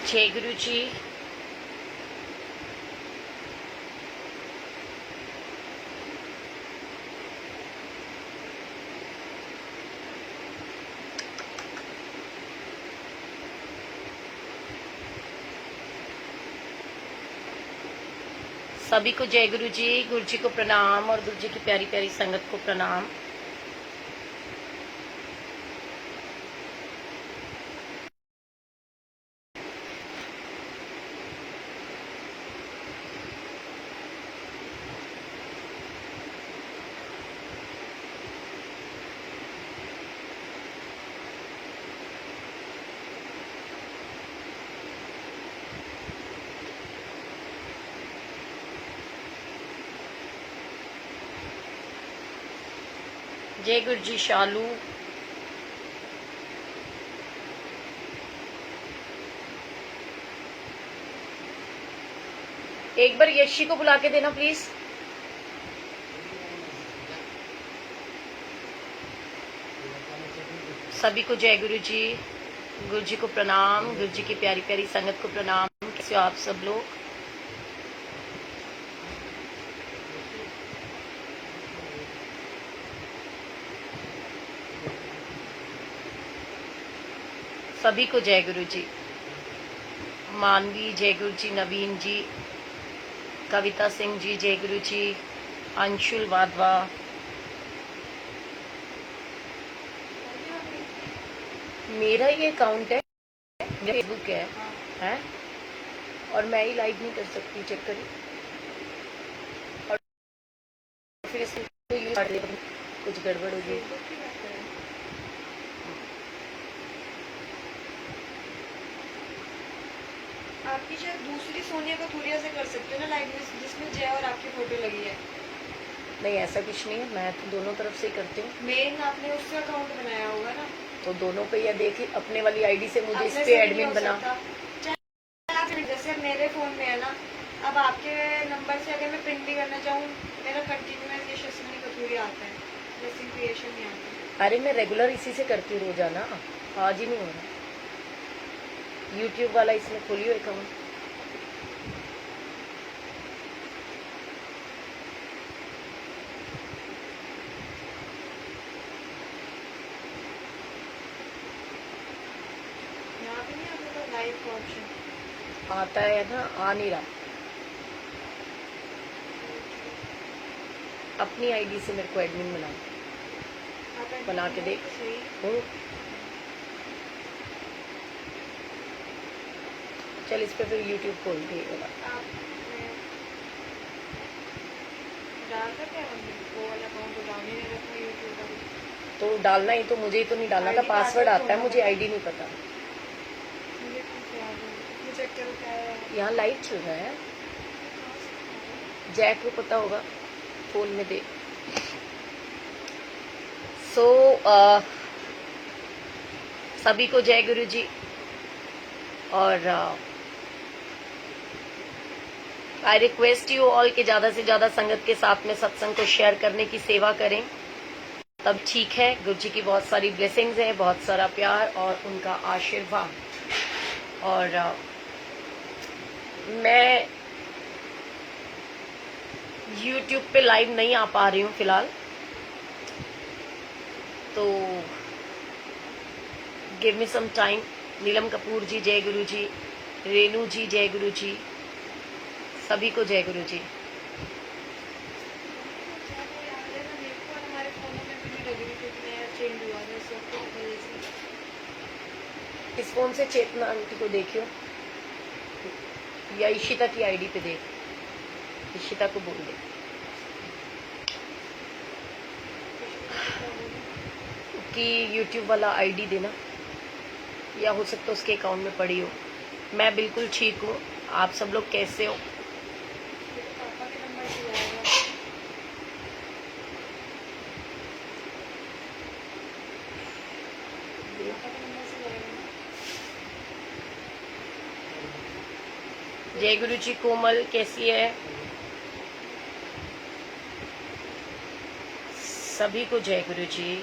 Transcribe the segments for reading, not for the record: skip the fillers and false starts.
जय गुरु जी। सभी को जय गुरु जी। गुरु जी को प्रणाम और गुरु जी की प्यारी प्यारी संगत को प्रणाम। जय गुरु जी। शालू, एक बार यशी को बुला के देना प्लीज। सभी को जय गुरु जी। गुरु जी को प्रणाम, गुरु जी की प्यारी प्यारी संगत को प्रणाम। कैसे हो आप सब लोग? सभी को जय गुरु जी। मानवी जय गुरु जी, नवीन जी, कविता सिंह जी जय गुरु जी, अंशुल वाधवा, मेरा ये अकाउंट है, फेसबुक है और मैं ही लाइव नहीं कर सकती, चेक करिए। और फिर इसको यूज कर देगा, कुछ गड़बड़ होगी। आपकी शायद दूसरी सोनिया कथूरिया से कर सकते हो ना लाइव में, जिसमें जय और आपकी फोटो लगी है। नहीं, ऐसा कुछ नहीं है, मैं तो दोनों तरफ से ही करती हूँ। मेन आपने उससे अकाउंट बनाया होगा ना, तो दोनों पे या देखिए, अपने वाली आईडी से मुझे इस अपने पे से एडमिन नहीं हो बना। सकता। जैसे मेरे फोन में है ना, अब आपके नंबर से अगर मैं प्रिंट भी करना चाहूँ, मेरा कंटिन्यूअस ये शशनी कथूरिया आता है, जैसे क्रिएशन नहीं आता। अरे मैं रेगुलर इसी से करती हूँ रोजाना, आज ही नहीं हो रहा। यूट्यूब वाला इसमें खोलियो अकाउंट। यहाँ पे नहीं आता लाइव का ऑप्शन, आता है ना, आ नहीं रहा। अपनी आईडी से मेरे को एडमिन बना के देख। चल इस पे फिर यूट्यूब खोल दिएगा। तो डालना ही, तो मुझे ही तो नहीं डालना था, पासवर्ड आता है मुझे, आईडी नहीं पता। यहाँ लाइव चल रहा है, जैक को पता होगा, फोन में दे। सभी को जय गुरु जी। और आई रिक्वेस्ट यू ऑल कि ज्यादा से ज्यादा संगत के साथ में सत्संग को शेयर करने की सेवा करें, तब ठीक है। गुरु जी की बहुत सारी ब्लेसिंग्स है, बहुत सारा प्यार और उनका आशीर्वाद। और मैं YouTube पे लाइव नहीं आ पा रही हूँ फिलहाल, तो गिव मी सम टाइम। नीलम कपूर जी जय गुरु जी, रेनू जी जय गुरु जी, सभी को जय गुरु जी। इस फोन से चेतना आंटी को देखियो, या इशिता की आईडी पे देख, इशिता को बोल दे कि YouTube वाला आईडी देना, या हो सकता है उसके अकाउंट में पड़ी हो। मैं बिल्कुल ठीक हूँ, आप सब लोग कैसे हो? जय गुरु जी। कोमल कैसी है? सभी को जय गुरु जी।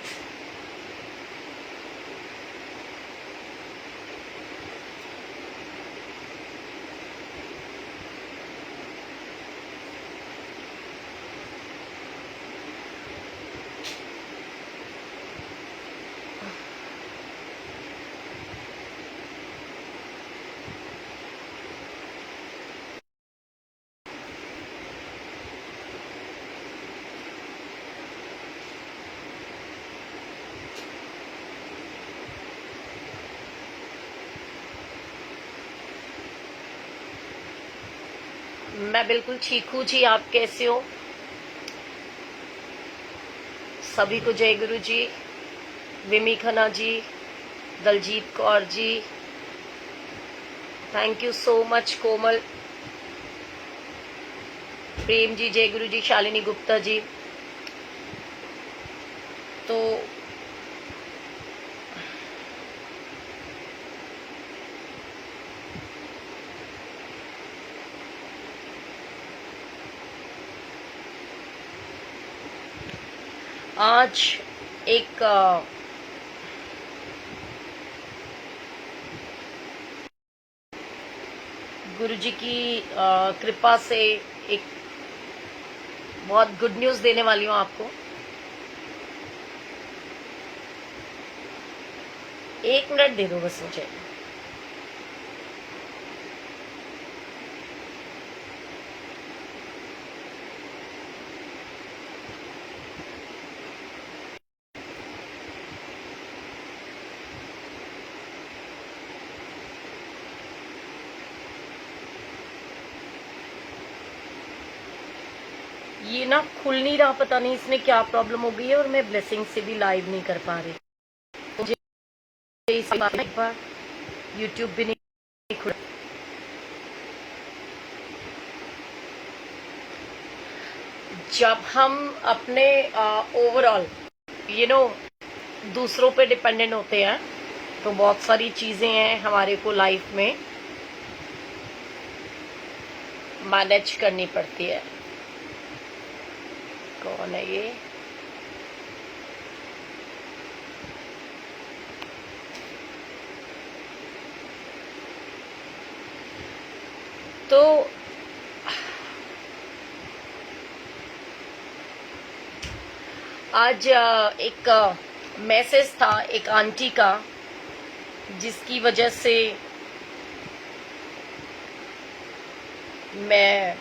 मैं बिल्कुल ठीक हूँ जी, आप कैसे हो? सभी को जय गुरु जी। विमी Khanna ji, Daljit Kaur ji, thank you so much. कोमल, प्रेम जी, जय गुरु जी। शालिनी गुप्ता जी। तो आज एक गुरु जी की कृपा से एक बहुत गुड न्यूज देने वाली हूँ आपको। एक मिनट दे दो बस मुझे। ये ना खुल नहीं रहा, पता नहीं इसमें क्या प्रॉब्लम हो गई है, और मैं ब्लेसिंग से भी लाइव नहीं कर पा रही। मुझे इस बार यूट्यूब भी नहीं खुला। जब हम अपने ओवरऑल दूसरों पे डिपेंडेंट होते हैं तो बहुत सारी चीजें हैं हमारे को लाइफ में मैनेज करनी पड़ती है। कौन है ये? तो आज एक मैसेज था एक आंटी का, जिसकी वजह से मैं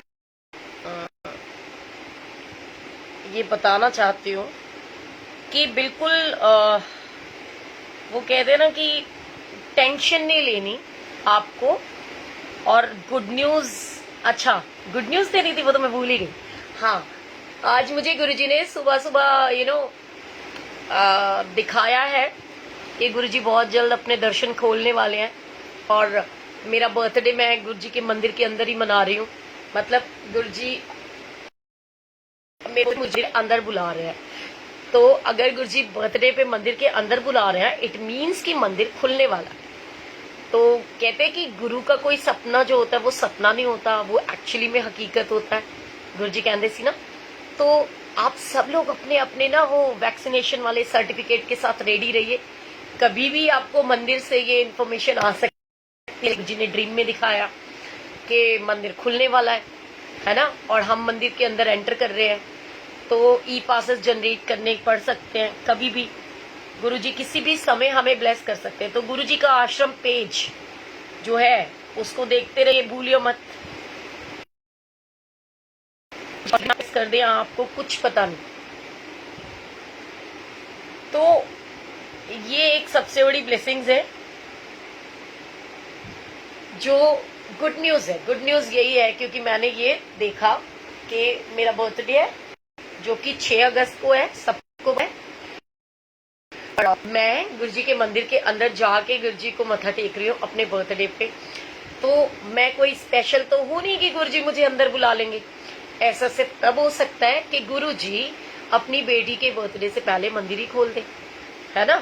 ये बताना चाहती हूँ कि बिल्कुल वो कहते हैं ना कि टेंशन नहीं लेनी आपको। और गुड न्यूज, अच्छा गुड न्यूज देनी थी, वो तो मैं भूल ही गई। हाँ, आज मुझे गुरुजी ने सुबह सुबह दिखाया है कि गुरुजी बहुत जल्द अपने दर्शन खोलने वाले हैं। और मेरा बर्थडे मैं गुरुजी के मंदिर के अंदर ही मना रही हूँ। मतलब गुरुजी मुझे अंदर बुला रहे हैं। तो अगर गुरुजी बर्थडे पे मंदिर के अंदर बुला रहे हैं, इट मीन्स कि मंदिर खुलने वाला है। तो कहते हैं कि गुरु का कोई सपना जो होता है वो सपना नहीं होता, वो एक्चुअली में हकीकत होता है। गुरुजी कहते सी ना। तो आप सब लोग अपने अपने ना वो वैक्सीनेशन वाले सर्टिफिकेट के साथ रेडी रहिए। कभी भी आपको मंदिर से ये इन्फॉर्मेशन आ सकती है। गुरुजी ने ड्रीम में दिखाया कि मंदिर खुलने वाला है ना, और हम मंदिर के अंदर एंटर कर रहे हैं। तो ई पासेस जनरेट करने पड़ सकते हैं कभी भी। गुरुजी किसी भी समय हमें ब्लेस कर सकते हैं। तो गुरुजी का आश्रम पेज जो है उसको देखते रहिए, भूलियो मत। कर दे, आपको कुछ पता नहीं। तो ये एक सबसे बड़ी ब्लेसिंग्स है, जो गुड न्यूज है। गुड न्यूज यही है क्योंकि मैंने ये देखा कि मेरा बर्थडे है जो कि 6 अगस्त को है, सबको है। मैं गुरुजी के मंदिर के अंदर जाके गुरुजी को मत्था टेक रही हूँ अपने बर्थडे पे। तो मैं कोई स्पेशल तो हूं नहीं कि गुरुजी मुझे अंदर बुला लेंगे। ऐसा सिर्फ तब हो सकता है कि गुरुजी अपनी बेटी के बर्थडे से पहले मंदिर ही खोल दे, है ना।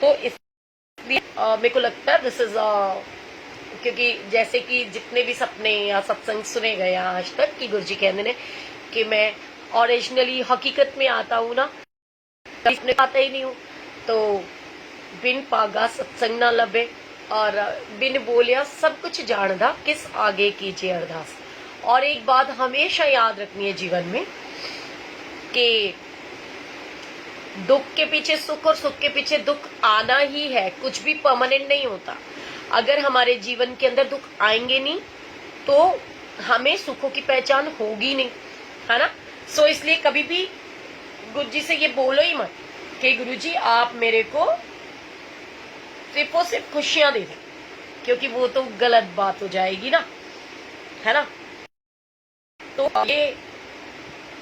तो इसलिए मेरे को लगता है दिस इज क्योंकि जैसे कि जितने भी सपने या सत्संग सुने गए आज तक कि गुरुजी कहते हैं कि मैं ओरिजिनली हकीकत में आता हूँ ना, इसमें आता ही नहीं हूँ। तो बिन पागा सत्संग ना लबे, और बिन बोलिया सब कुछ जानदा, किस आगे कीजिए अरदास। और एक बात हमेशा याद रखनी है जीवन में कि दुख के पीछे सुख और सुख के पीछे दुख आना ही है। कुछ भी परमानेंट नहीं होता। अगर हमारे जीवन के अंदर दुख आएंगे नहीं तो हमें सुखों की पहचान होगी नहीं, है ना। सो इसलिए कभी भी गुरुजी से ये बोलो ही मत कि गुरुजी आप मेरे को सिर्फ और सिर्फ खुशियां दे दें, क्योंकि वो तो गलत बात हो जाएगी ना, है ना। तो ये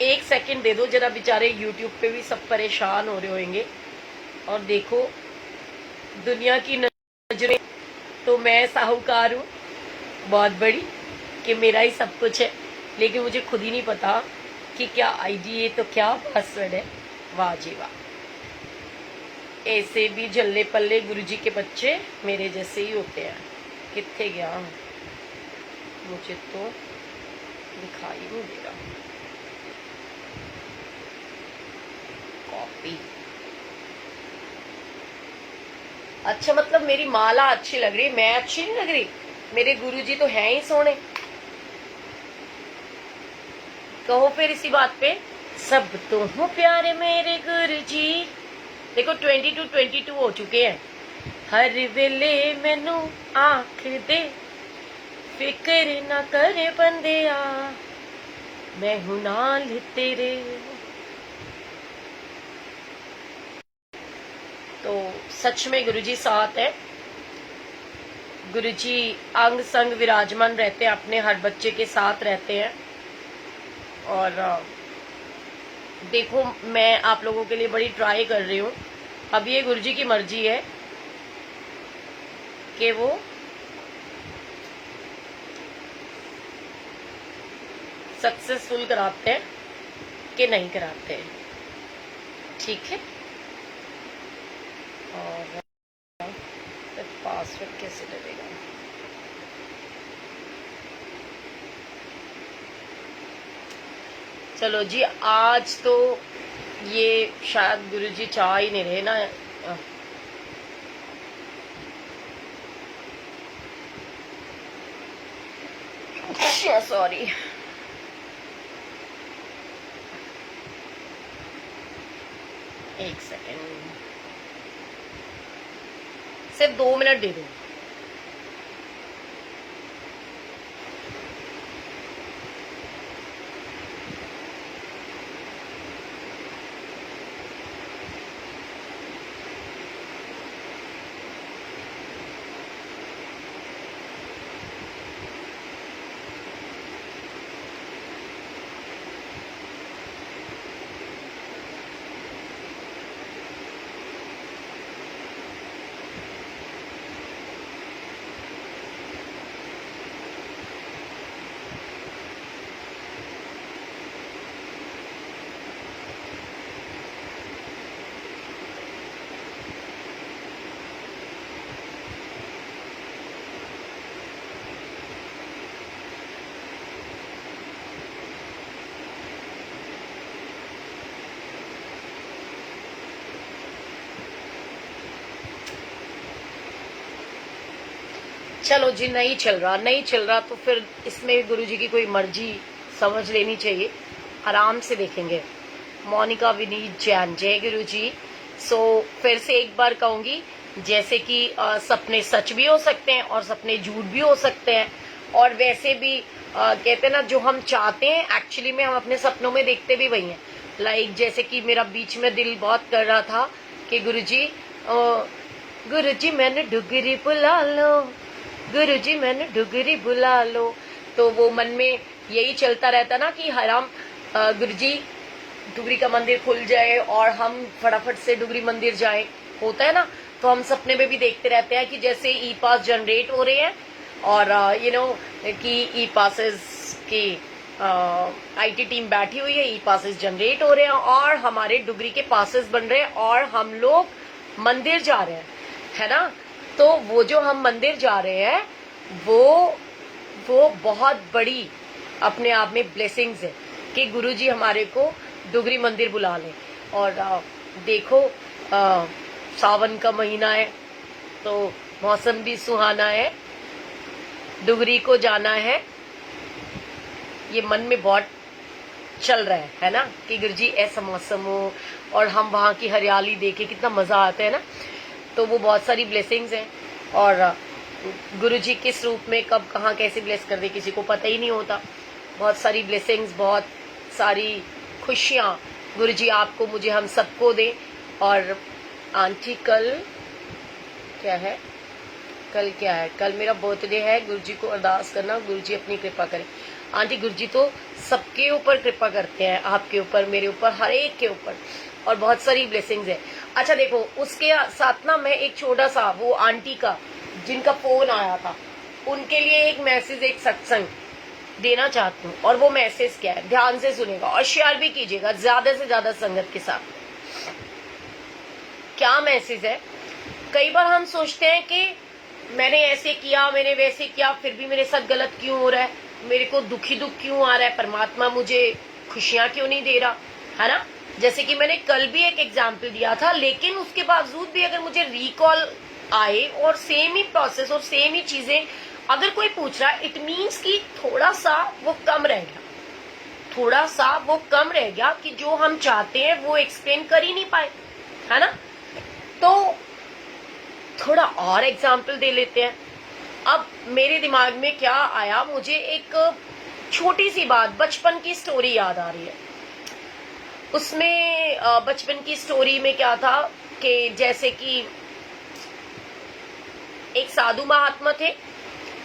1 सेकंड दे दो जरा, बेचारे यूट्यूब पे भी सब परेशान हो रहे होंगे। और देखो दुनिया की नजरें, तो मैं साहूकार हूँ बहुत बड़ी कि मेरा ही सब कुछ है, लेकिन मुझे खुद ही नहीं पता कि क्या आईडी है तो क्या पासवर्ड है। वाह जी वाह, ऐसे भी जल्ले पल्ले गुरुजी के बच्चे मेरे जैसे ही होते हैं। कितने गया मुझे तो दिखाई नहीं दे रहा। कॉपी, अच्छा मतलब मेरी माला अच्छी लग रही, मैं अच्छी नहीं लग रही? मेरे गुरुजी तो हैं ही सोने। कहो फिर इसी बात पे, सब तो हो प्यारे मेरे गुरुजी। देखो 22 हो चुके हैं। हर वेले मैनू आख दे, फिक्र ना करे बंदिया, मैं हूं नाल तेरे। तो सच में गुरुजी साथ है। गुरुजी अंग संग विराजमान रहते हैं, अपने हर बच्चे के साथ रहते हैं। और देखो मैं आप लोगों के लिए बड़ी ट्राई कर रही हूँ। अब ये गुरुजी की मर्जी है कि वो सक्सेसफुल कराते हैं कि नहीं कराते हैं, ठीक है। और पासवर्ड कैसे डलेगा? चलो जी, आज तो ये शायद गुरुजी चाह ही नहीं रहे ना। सॉरी, एक सेकेंड, सिर्फ 2 मिनट दे दो। चलो जी, नहीं चल रहा तो फिर इसमें गुरुजी की कोई मर्जी समझ लेनी चाहिए। आराम से देखेंगे। मोनिका विनीत जैन, जय गुरुजी। सो फिर से एक बार कहूंगी, जैसे कि सपने सच भी हो सकते हैं और सपने झूठ भी हो सकते हैं। और वैसे भी कहते हैं ना, जो हम चाहते हैं एक्चुअली में हम अपने सपनों में देखते भी वही हैं। लाइक जैसे कि मेरा बीच में दिल बहुत कर रहा था कि गुरुजी मैंने डुगरी बुला लो, गुरुजी मैंने डुगरी बुला लो। तो वो मन में यही चलता रहता ना कि हराम गुरुजी डुगरी का मंदिर खुल जाए और हम फटाफट से डुगरी मंदिर जाएं, होता है ना। तो हम सपने में भी देखते रहते हैं कि जैसे ई पास जनरेट हो रहे हैं और कि ई पासेस की आईटी टीम बैठी हुई है, ई पासेस जनरेट हो रहे हैं और हमारे डुगरी के पासेस बन रहे हैं और हम लोग मंदिर जा रहे हैं, है ना। तो वो जो हम मंदिर जा रहे हैं वो बहुत बड़ी अपने आप में ब्लेसिंग्स है कि गुरुजी हमारे को डुगरी मंदिर बुला लें। और देखो सावन का महीना है तो मौसम भी सुहाना है, डुगरी को जाना है। ये मन में बहुत चल रहा है ना कि गुरुजी ऐसा मौसम हो और हम वहाँ की हरियाली देखे, कितना मजा आता है ना। तो वो बहुत सारी ब्लेसिंग्स हैं और गुरुजी किस रूप में कब कहाँ कैसे ब्लेस कर दे किसी को पता ही नहीं होता। बहुत सारी ब्लेसिंग्स, बहुत सारी खुशियाँ गुरुजी आपको, मुझे, हम सबको दे। और आंटी कल क्या है, कल क्या है? कल मेरा बर्थडे है। गुरुजी को अरदास करना, गुरुजी अपनी कृपा करें। आंटी गुरुजी तो सबके ऊपर कृपा करते हैं, आपके ऊपर, मेरे ऊपर, हर एक के ऊपर, और बहुत सारी ब्लेसिंग्स है। अच्छा देखो, उसके साथ ना मैं एक छोटा सा वो आंटी का जिनका फोन आया था उनके लिए एक मैसेज, एक सत्संग देना चाहती हूँ। और वो मैसेज क्या है, ध्यान से सुनेगा और शेयर भी कीजिएगा ज्यादा से ज्यादा संगत के साथ। क्या मैसेज है? कई बार हम सोचते हैं कि मैंने ऐसे किया, मैंने वैसे किया, फिर भी मेरे साथ गलत क्यों हो रहा है, मेरे को दुखी दुख क्यों आ रहा है, परमात्मा मुझे खुशियां क्यों नहीं दे रहा, है ना। जैसे कि मैंने कल भी एक एग्जाम्पल दिया था, लेकिन उसके बावजूद भी अगर मुझे रिकॉल आए और सेम ही प्रोसेस और सेम ही चीजें अगर कोई पूछ रहा है, इट मीन्स कि थोड़ा सा वो कम रह गया, थोड़ा सा वो कम रह गया कि जो हम चाहते हैं वो एक्सप्लेन कर ही नहीं पाए, है ना। तो थोड़ा और एग्जाम्पल दे लेते हैं। अब मेरे दिमाग में क्या आया, मुझे एक छोटी सी बात, बचपन की स्टोरी याद आ रही है। उसमें बचपन की स्टोरी में क्या था कि जैसे कि एक साधु महात्मा थे,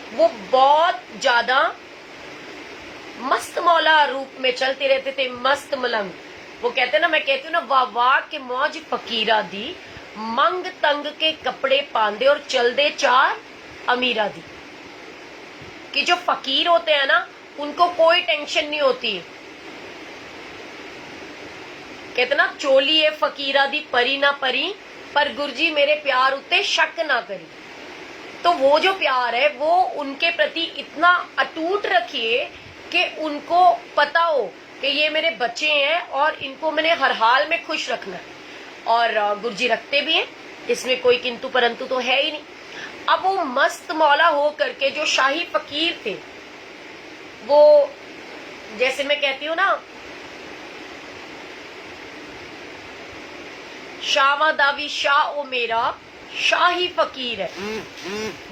वो बहुत ज्यादा मस्त मौला रूप में चलते रहते थे, मस्त मलंग। वो कहते ना, मैं कहती हूँ ना, वाह वाह के मौज फकीरा दी, मंग तंग के कपड़े पांदे और चल दे चार अमीरा दी। कि जो फकीर होते हैं ना, उनको कोई टेंशन नहीं होती। कहते ना, चोली है फकीरा दी परी ना परी, पर गुरुजी मेरे प्यार उत्ते शक ना करी। तो वो जो प्यार है वो उनके प्रति इतना अटूट रखिए कि उनको पता हो कि ये मेरे बच्चे हैं और इनको मैंने हर हाल में खुश रखना है। और गुरुजी रखते भी हैं, इसमें कोई किंतु परंतु तो है ही नहीं। अब वो मस्त मौला हो करके जो शाही फकीर थे, वो जैसे मैं कहती हूँ ना, शावा दावी शाह ओ मेरा शाही फकीर है,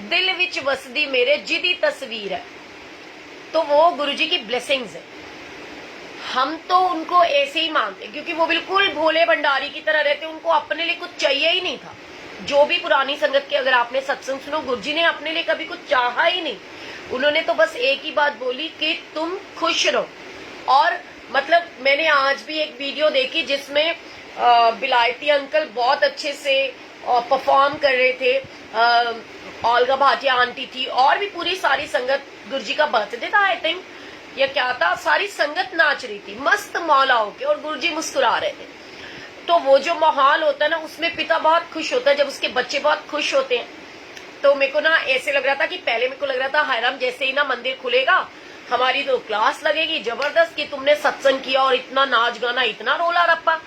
दिल विच वसदी मेरे जिदी तस्वीर है। तो वो गुरुजी की ब्लेसिंग्स है। हम तो उनको ऐसे ही मानते, क्योंकि वो बिल्कुल भोले भंडारी की तरह रहते, उनको अपने लिए कुछ चाहिए ही नहीं था। जो भी पुरानी संगत के अगर आपने सत्संग सुनो, गुरुजी ने अपने लिए कभी कुछ चाहा ही नहीं। उन्होंने तो बस एक ही बात बोली कि तुम खुश रहो। और मतलब मैंने आज भी एक वीडियो देखी जिसमें बिलायती अंकल बहुत अच्छे से परफॉर्म कर रहे थे, ओल्गा भाटिया आंटी थी, और भी पूरी सारी संगत, गुरुजी का बर्थडे था आई थिंक, या क्या था, सारी संगत नाच रही थी मस्त मौला होके, और गुरुजी मुस्कुरा रहे थे। तो वो जो माहौल होता है ना, उसमें पिता बहुत खुश होता है जब उसके बच्चे बहुत खुश होते हैं। तो मेरे को ना ऐसे लग रहा था कि पहले मेरे को लग रहा था, हाय राम, जैसे ही ना मंदिर खुलेगा हमारी तो क्लास लगेगी जबरदस्त कि तुमने सत्संग किया और इतना नाच गाना, इतना रोला रप्पा,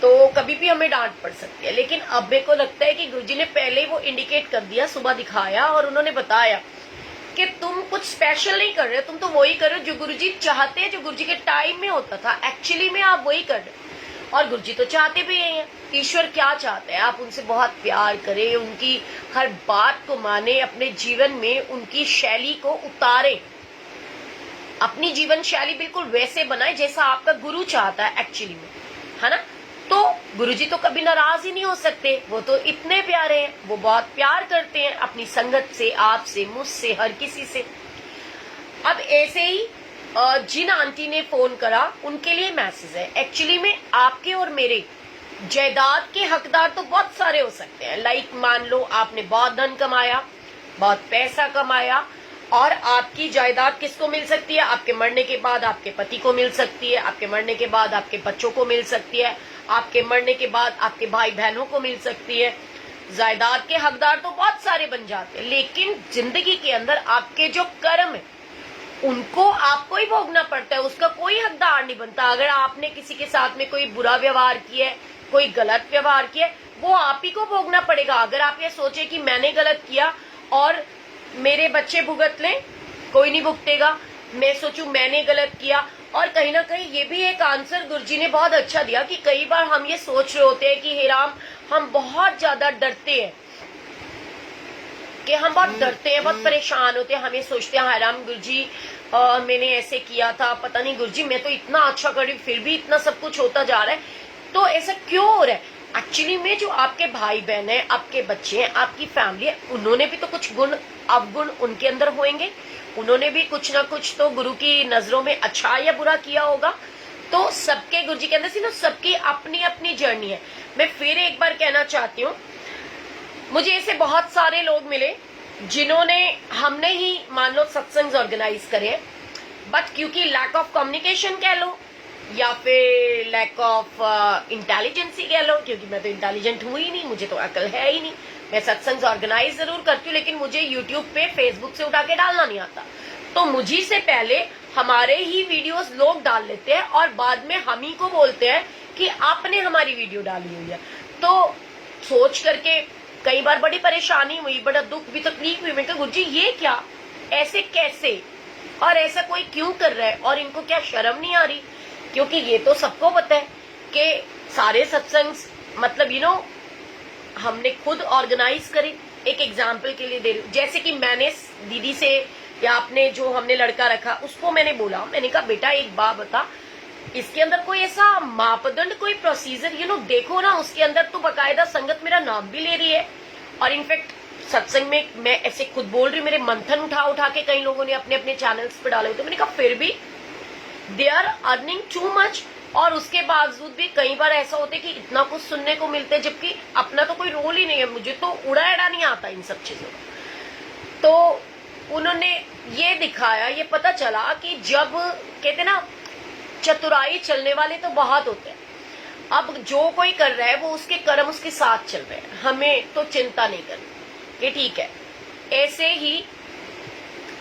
तो कभी भी हमें डांट पड़ सकती है। लेकिन अब मेरे को लगता है कि गुरुजी ने पहले ही वो इंडिकेट कर दिया, सुबह दिखाया, और उन्होंने बताया कि तुम कुछ स्पेशल नहीं कर रहे, तुम तो वही कर रहे हो जो गुरुजी चाहते हैं, जो गुरुजी के टाइम में होता था। एक्चुअली में आप वही कर रहे हो, और गुरुजी तो चाहते भी हैं। ईश्वर क्या चाहते हैं, आप उनसे बहुत प्यार करें, उनकी हर बात को माने, अपने जीवन में उनकी शैली को उतारे, अपनी जीवन शैली बिल्कुल वैसे बनाए जैसा आपका गुरु चाहता है एक्चुअली में, है ना। तो गुरुजी तो कभी नाराज ही नहीं हो सकते, वो तो इतने प्यारे हैं, वो बहुत प्यार करते हैं अपनी संगत से, आपसे, मुझसे, हर किसी से। अब ऐसे ही जिन आंटी ने फोन करा उनके लिए मैसेज है। एक्चुअली में आपके और मेरे जायदाद के हकदार तो बहुत सारे हो सकते हैं। लाइक मान लो आपने बहुत धन कमाया, बहुत पैसा कमाया, और आपकी जायदाद किसको मिल सकती है? आपके मरने के बाद आपके पति को मिल सकती है, आपके मरने के बाद आपके बच्चों को मिल सकती है, आपके मरने के बाद आपके भाई बहनों को मिल सकती है। जायदाद के हकदार तो बहुत सारे बन जाते हैं, लेकिन जिंदगी के अंदर आपके जो कर्म है उनको आपको ही भोगना पड़ता है, उसका कोई हकदार नहीं बनता। अगर आपने किसी के साथ में कोई बुरा व्यवहार किया है, कोई गलत व्यवहार किया है, वो आप ही को भोगना पड़ेगा। अगर आप ये सोचे कि मैंने गलत किया और मेरे बच्चे भुगत लें, कोई नहीं भुगतेगा। मैं सोचूं मैंने गलत किया, और कहीं ना कहीं ये भी एक आंसर गुरुजी ने बहुत अच्छा दिया कि कई बार हम ये सोच रहे होते हैं कि हे राम, हम बहुत ज्यादा डरते हैं, कि हम बहुत डरते हैं, बहुत परेशान होते हैं, हम ये सोचते हैं हाय राम गुरुजी मैंने ऐसे किया था, पता नहीं गुरुजी मैं तो इतना अच्छा कर रही हूँ फिर भी इतना सब कुछ होता जा रहा है, तो ऐसा क्यों हो रहा है? एक्चुअली में जो आपके भाई बहन है, आपके बच्चे हैं, आपकी फैमिली है, उन्होंने भी तो कुछ गुण अवगुण उनके अंदर होंगे, उन्होंने भी कुछ ना कुछ तो गुरु की नजरों में अच्छा या बुरा किया होगा। तो सबके गुरु जी के अंदर से ना सबकी अपनी अपनी जर्नी है। मैं फिर एक बार कहना चाहती हूँ, मुझे ऐसे बहुत सारे लोग मिले जिन्होंने, हमने ही मान लो सत्संग ऑर्गेनाइज करे, बट क्योंकि लैक ऑफ कम्युनिकेशन कह लो या फिर लैक ऑफ इंटेलिजेंसी कह लो, क्योंकि मैं तो इंटेलिजेंट हूं ही नहीं, मुझे तो अकल है ही नहीं। मैं सत्संग ऑर्गेनाइज जरूर करती हूँ लेकिन मुझे यूट्यूब पे फेसबुक से उठा के डालना नहीं आता। तो मुझी से पहले हमारे ही वीडियोस लोग डाल लेते हैं और बाद में हम ही को बोलते हैं कि आपने हमारी वीडियो डाली हुई है। तो सोच करके कई बार बड़ी परेशानी हुई, बड़ा दुख भी, तकलीफ हुई। मैं कहा गुरुजी ये क्या, ऐसे कैसे, और ऐसा कोई क्यों कर रहा है, और इनको क्या शर्म नहीं आ रही? क्योंकि ये तो सबको पता है कि सारे सत्संग मतलब हमने खुद ऑर्गेनाइज करे। एक एग्जाम्पल के लिए दे रही हूँ, जैसे कि मैंने दीदी से या आपने जो हमने लड़का रखा उसको मैंने बोला, मैंने कहा बेटा एक बात बता, इसके अंदर कोई ऐसा मापदंड, कोई प्रोसीजर देखो ना, उसके अंदर तो बकायदा संगत मेरा नाम भी ले रही है। और इनफैक्ट सत्संग में मैं ऐसे खुद बोल रही हूँ, मेरे मंथन उठा उठा के कई लोगों ने अपने अपने चैनल्स पे डाले। तो मैंने कहा फिर भी they are earning too much, और उसके बावजूद भी कई बार ऐसा होता है कि इतना कुछ सुनने को मिलता है, जबकि अपना तो कोई रोल ही नहीं है। मुझे तो उड़ा एड़ा नहीं आता इन सब चीजों। तो उन्होंने ये दिखाया, ये पता चला कि जब कहते ना चतुराई चलने वाले तो बहुत होते हैं। अब जो कोई कर रहा है वो उसके कर्म उसके साथ चल रहे हैं, हमें तो चिंता नहीं करनी, ये ठीक है। ऐसे ही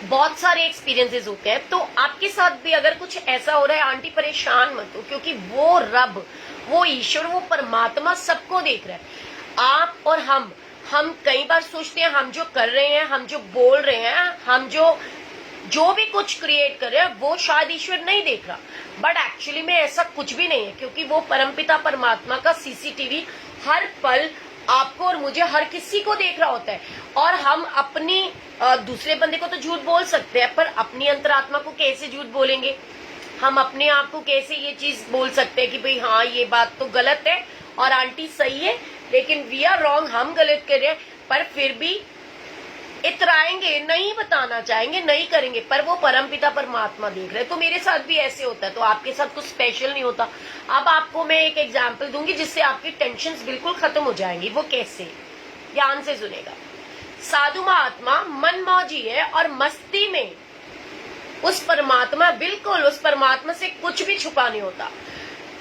बहुत सारे एक्सपीरियंसेस होते हैं। तो आपके साथ भी अगर कुछ ऐसा हो रहा है, आंटी परेशान मत हो, क्योंकि वो रब, वो ईश्वर, वो परमात्मा सबको देख रहा है। आप और हम कई बार सोचते हैं हम जो कर रहे हैं, हम जो बोल रहे हैं, हम जो भी कुछ क्रिएट कर रहे हैं वो शायद ईश्वर नहीं देख रहा, बट एक्चुअली में ऐसा कुछ भी नहीं है, क्योंकि वो परमपिता परमात्मा का सीसीटीवी हर पल आपको और मुझे, हर किसी को देख रहा होता है। और हम अपनी दूसरे बंदे को तो झूठ बोल सकते हैं, पर अपनी अंतरात्मा को कैसे झूठ बोलेंगे? हम अपने आप को कैसे ये चीज बोल सकते हैं कि भाई हाँ ये बात तो गलत है और आंटी सही है, लेकिन वी आर रॉन्ग, हम गलत कर रहे हैं, पर फिर भी इतराएंगे, नहीं बताना चाहेंगे, नहीं करेंगे, पर वो परमपिता परमात्मा देख रहे हैं। तो मेरे साथ भी ऐसे होता है, तो आपके साथ कुछ स्पेशल नहीं होता। अब आपको मैं एक एग्जांपल दूंगी जिससे आपकी टेंशन्स बिल्कुल खत्म हो जाएंगी। वो कैसे, ध्यान से सुनेगा। साधु महात्मा मनमौजी है और मस्ती में उस परमात्मा, बिल्कुल उस परमात्मा से कुछ भी छुपा नहीं होता,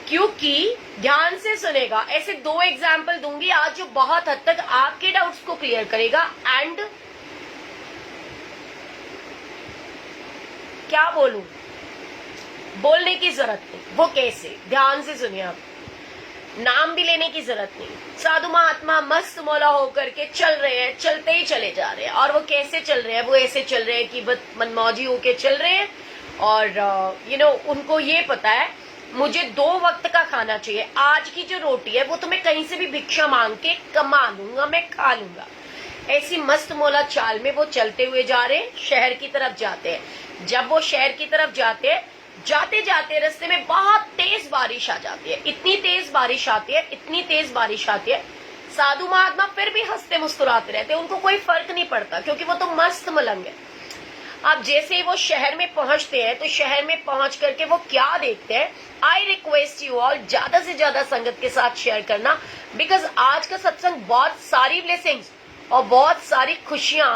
क्योंकि ध्यान से सुनेगा। ऐसे दो एग्जाम्पल दूंगी आज जो बहुत हद तक आपके डाउट्स को क्लियर करेगा। एंड क्या बोलूं, बोलने की जरूरत नहीं। वो कैसे, ध्यान से सुनिए आप, नाम भी लेने की जरूरत नहीं। साधु महात्मा मस्त मौला होकर के चल रहे हैं, चलते ही चले जा रहे हैं। और वो कैसे चल रहे हैं? वो ऐसे चल रहे हैं कि बस मनमौजी होके चल रहे हैं। और उनको ये पता है मुझे 2 वक्त का खाना चाहिए, आज की जो रोटी है वो तो मैं कहीं से भी भिक्षा मांग के कमा लूंगा, मैं खा लूंगा। ऐसी मस्त मौला चाल में वो चलते हुए जा रहे हैं, शहर की तरफ जाते हैं। जब वो शहर की तरफ जाते हैं, जाते जाते रास्ते में बहुत तेज बारिश आ जाती है। इतनी तेज बारिश आती है, इतनी तेज बारिश आती है, साधु महात्मा फिर भी हंसते मुस्कुराते रहते हैं, उनको कोई फर्क नहीं पड़ता, क्योंकि वो तो मस्त मलंग है। अब जैसे ही वो शहर में पहुंचते हैं, तो शहर में पहुंच करके वो क्या देखते हैं, आई रिक्वेस्ट यू ऑल ज्यादा से ज्यादा संगत के साथ शेयर करना, बिकॉज आज का सत्संग बहुत सारी ब्लेसिंग्स और बहुत सारी खुशियां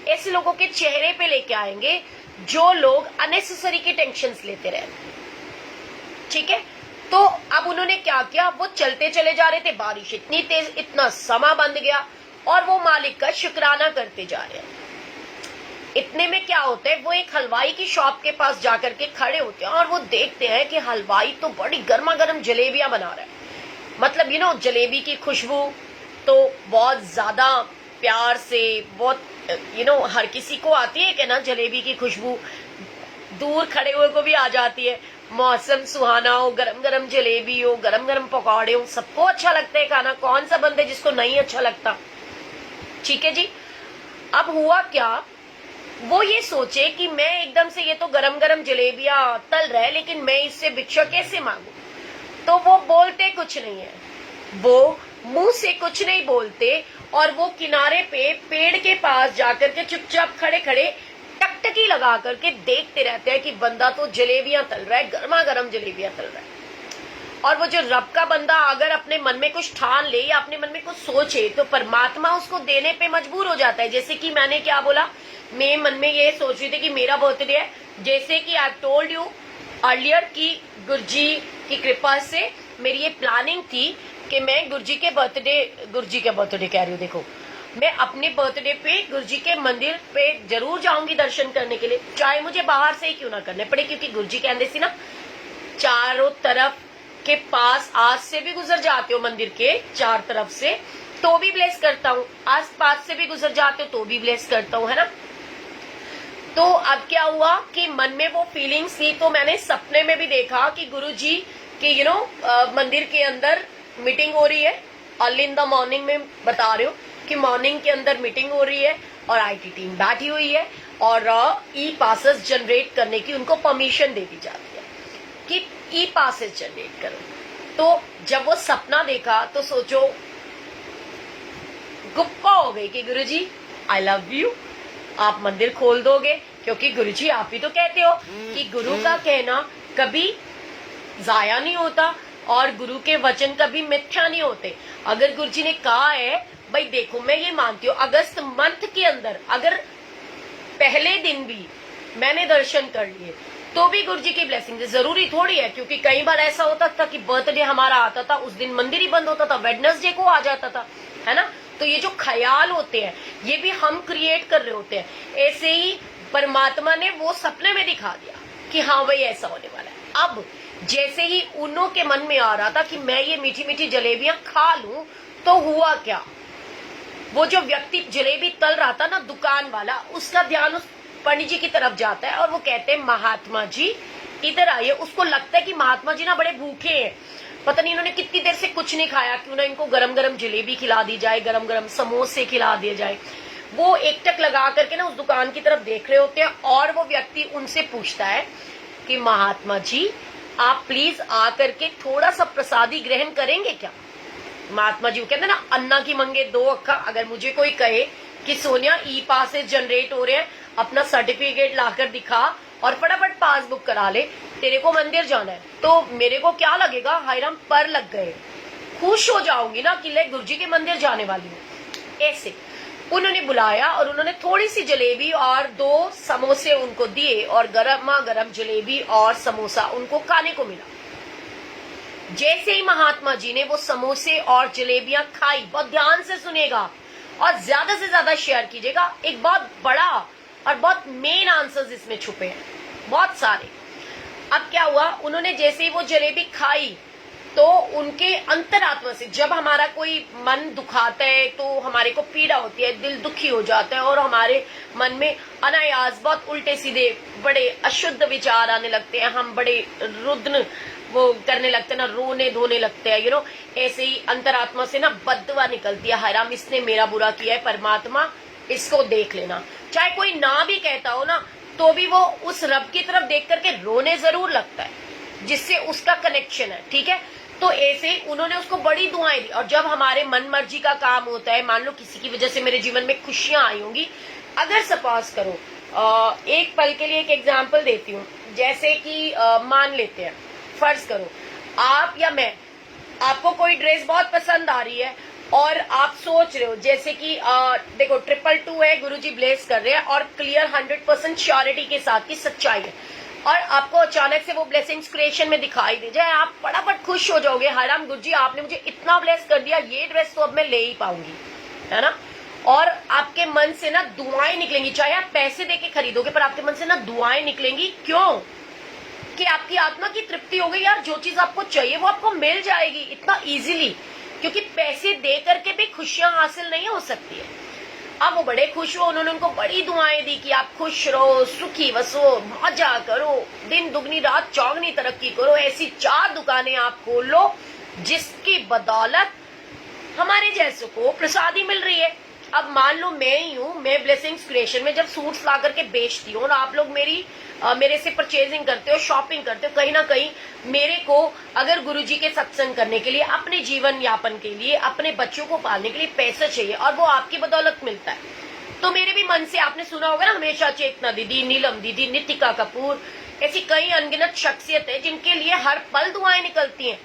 ऐसे लोगों के चेहरे पे लेके आएंगे जो लोग अननेसेसरी की टेंशन्स लेते रहते, ठीक है। तो अब उन्होंने क्या किया, वो चलते चले जा रहे थे, बारिश इतनी तेज, इतना समा बंध गया, और वो मालिक का शुक्राना करते जा रहे हैं। इतने में क्या होता है, वो एक हलवाई की शॉप के पास जाकर के खड़े होते हैं और वो देखते हैं कि हलवाई तो बड़ी गर्मा गर्म जलेबियां बना रहा है। मतलब जलेबी की खुशबू तो बहुत ज्यादा प्यार से, बहुत हर किसी को आती है कि ना, जलेबी की खुशबू दूर खड़े हुए को भी आ जाती है। मौसम सुहाना हो, गरम गरम जलेबी हो, गरम गरम पकौड़े हो, सबको अच्छा लगता है खाना। कौन सा बंदे जिसको नहीं अच्छा लगता, ठीक है जी। अब हुआ क्या, वो ये सोचे कि मैं एकदम से, ये तो गरम गरम जलेबियां तल रहा है, लेकिन मैं इससे भिक्षा कैसे मांगू। तो वो बोलते कुछ नहीं है, वो मुंह से कुछ नहीं बोलते और वो किनारे पे पेड़ के पास जाकर के चुपचाप खड़े खड़े टकटकी लगा करके देखते रहते हैं कि बंदा तो जलेबियां तल रहा है, गर्मा गर्म जलेबियां तल रहा है। और वो जो रब का बंदा अगर अपने मन में कुछ ठान ले या अपने मन में कुछ सोचे तो परमात्मा उसको देने पे मजबूर हो जाता है। जैसे कि मैंने क्या बोला, मैं मन में ये सोच रही थी कि मेरा बर्थडे है, जैसे कि आई टोल्ड यू अर्लियर कि गुरुजी की कृपा से मेरी ये प्लानिंग थी कि मैं गुरुजी के बर्थडे कह रही हूँ, देखो मैं अपने बर्थडे पे गुरुजी के मंदिर पे जरूर जाऊंगी दर्शन करने के लिए, चाहे मुझे बाहर से ही क्यों ना करने पड़े, क्योंकि गुरुजी कहते सी ना चारों तरफ के पास आज से भी गुजर जाते हो मंदिर के चार तरफ से तो भी ब्लेस करता हूँ, आस पास से भी गुजर जाते हो तो भी ब्लेस करता हूँ, है ना। तो अब क्या हुआ कि मन में वो फीलिंग्स थी, तो मैंने सपने में भी देखा कि गुरुजी के मंदिर के अंदर मीटिंग हो रही है। अर्ली इन द मॉर्निंग में बता रही हूँ कि मॉर्निंग के अंदर मीटिंग हो रही है और आईटी टीम बैठी हुई है और ई पासेस जनरेट करने की उनको परमिशन दे दी जाती है कि ई पासेस जनरेट करो। तो जब वो सपना देखा तो सोचो गुप्पा हो गई कि गुरुजी आई लव यू, आप मंदिर खोल दोगे, क्योंकि गुरुजी आप ही तो कहते हो कि गुरु का कहना कभी जाया नहीं होता और गुरु के वचन कभी मिथ्या नहीं होते। अगर गुरुजी ने कहा है, भाई देखो मैं ये मानती हूँ अगस्त मंथ के अंदर अगर पहले दिन भी मैंने दर्शन कर लिए तो भी गुरुजी की ब्लेसिंग जरूरी थोड़ी है, क्योंकि कई बार ऐसा होता था कि बर्थडे हमारा आता था उस दिन मंदिर ही बंद होता था, वेडनेसडे को आ जाता था, है ना। तो ये जो ख्याल होते हैं ये भी हम क्रिएट कर रहे होते हैं। ऐसे ही परमात्मा ने वो सपने में दिखा दिया कि हाँ भाई ऐसा होने वाला है। अब जैसे ही उन्हों के मन में आ रहा था कि मैं ये मीठी मीठी जलेबियां खा लूं, तो हुआ क्या, वो जो व्यक्ति जलेबी तल रहा था ना दुकान वाला, उसका ध्यान उस पंडित जी की तरफ जाता है और वो कहते हैं महात्मा जी इधर आइए। उसको लगता है कि महात्मा जी ना बड़े भूखे हैं, पता नहीं इन्होंने कितनी देर से कुछ नहीं खाया, क्यों ना इनको गरम गरम जलेबी खिला दी जाए, गरम गरम समोसे खिला दिए जाए। वो एक टक लगा करके ना उस दुकान की तरफ देख रहे होते हैं और वो व्यक्ति उनसे पूछता है कि महात्मा जी आप प्लीज आकर के थोड़ा सा प्रसादी ग्रहण करेंगे क्या। महात्मा जी कहते हैं ना अन्ना की मंगे दो अक्खा। अगर मुझे कोई कहे कि सोनिया ई पासेस जनरेट हो रहे हैं, अपना सर्टिफिकेट लाकर दिखा और फटाफट पासबुक करा ले, तेरे को मंदिर जाना है, तो मेरे को क्या लगेगा, हायराम पर लग गए, खुश हो जाऊंगी ना कि ले गुरुजी के मंदिर जाने वाली हूँ। ऐसे उन्होंने बुलाया और उन्होंने थोड़ी सी जलेबी और 2 समोसे उनको दिए और गर्मा गर्म जलेबी और समोसा उनको खाने को मिला। जैसे ही महात्मा जी ने वो समोसे और जलेबियां खाई, बहुत ध्यान से सुनेगा और ज्यादा से ज्यादा शेयर कीजिएगा, एक बहुत बड़ा और बहुत मेन आंसर्स इसमें छुपे हैं, बहुत सारे। अब क्या हुआ, उन्होंने जैसे ही वो जलेबी खाई तो उनके अंतरात्मा से, जब हमारा कोई मन दुखाता है तो हमारे को पीड़ा होती है, दिल दुखी हो जाता है और हमारे मन में अनायास बहुत उल्टे सीधे बड़े अशुद्ध विचार आने लगते हैं, हम बड़े रुद्र वो करने लगते हैं ना, रोने धोने लगते हैं, ऐसे ही अंतरात्मा से ना बददुआ निकलती है, हराम इसने मेरा बुरा किया है, परमात्मा इसको देख लेना। चाहे कोई ना भी कहता हो ना तो भी वो उस रब की तरफ देख करके रोने जरूर लगता है, जिससे उसका कनेक्शन है, ठीक है। तो ऐसे ही उन्होंने उसको बड़ी दुआएं दी। और जब हमारे मन मर्जी का काम होता है, मान लो किसी की वजह से मेरे जीवन में खुशियां आई होंगी, अगर सपोज करो एक पल के लिए एक एग्जांपल देती हूँ, जैसे कि मान लेते हैं, फर्ज करो आप या मैं, आपको कोई ड्रेस बहुत पसंद आ रही है और आप सोच रहे हो, जैसे कि देखो 222 है, गुरुजी ब्लेस कर रहे हैं और क्लियर 100% श्योरिटी के साथ की सच्चाई है, और आपको अचानक से वो ब्लेसिंग्स क्रिएशन में दिखाई दे जाए, आप फटाफट खुश हो जाओगे, हराम गुरुजी आपने मुझे इतना ब्लेस कर दिया, ये ड्रेस तो अब मैं ले ही पाऊंगी, है ना। और आपके मन से ना दुआएं निकलेंगी, चाहे आप पैसे देके खरीदोगे पर आपके मन से ना दुआएं निकलेंगी। क्यों? कि आपकी आत्मा की तृप्ति हो गई, यार जो चीज आपको चाहिए वो आपको मिल जाएगी इतना इजीली, क्योंकि पैसे दे करके भी खुशियां हासिल नहीं हो सकती है। अब वो बड़े खुश हो, उन्होंने उनको बड़ी दुआएं दी कि आप खुश रहो, सुखी बसो, मजा करो, दिन दुगनी रात चौगनी तरक्की करो, ऐसी 4 दुकानें आप खोल लो जिसकी बदौलत हमारे जैसों को प्रसादी मिल रही है, अब मान लो मैं ही हूँ, मैं ब्लेसिंग्स क्रिएशन में जब सूट्स ला करके बेचती हूँ और आप लोग मेरे से परचेजिंग करते हो, शॉपिंग करते हो, कहीं ना कहीं मेरे को अगर गुरुजी के सत्संग करने के लिए, अपने जीवन यापन के लिए, अपने बच्चों को पालने के लिए पैसा चाहिए और वो आपकी बदौलत मिलता है, तो मेरे भी मन से आपने सुना होगा ना, हमेशा चेतना दीदी, नीलम दीदी, नितिका कपूर, ऐसी कई अनगिनत शख्सियत है जिनके लिए हर पल दुआएं निकलती हैं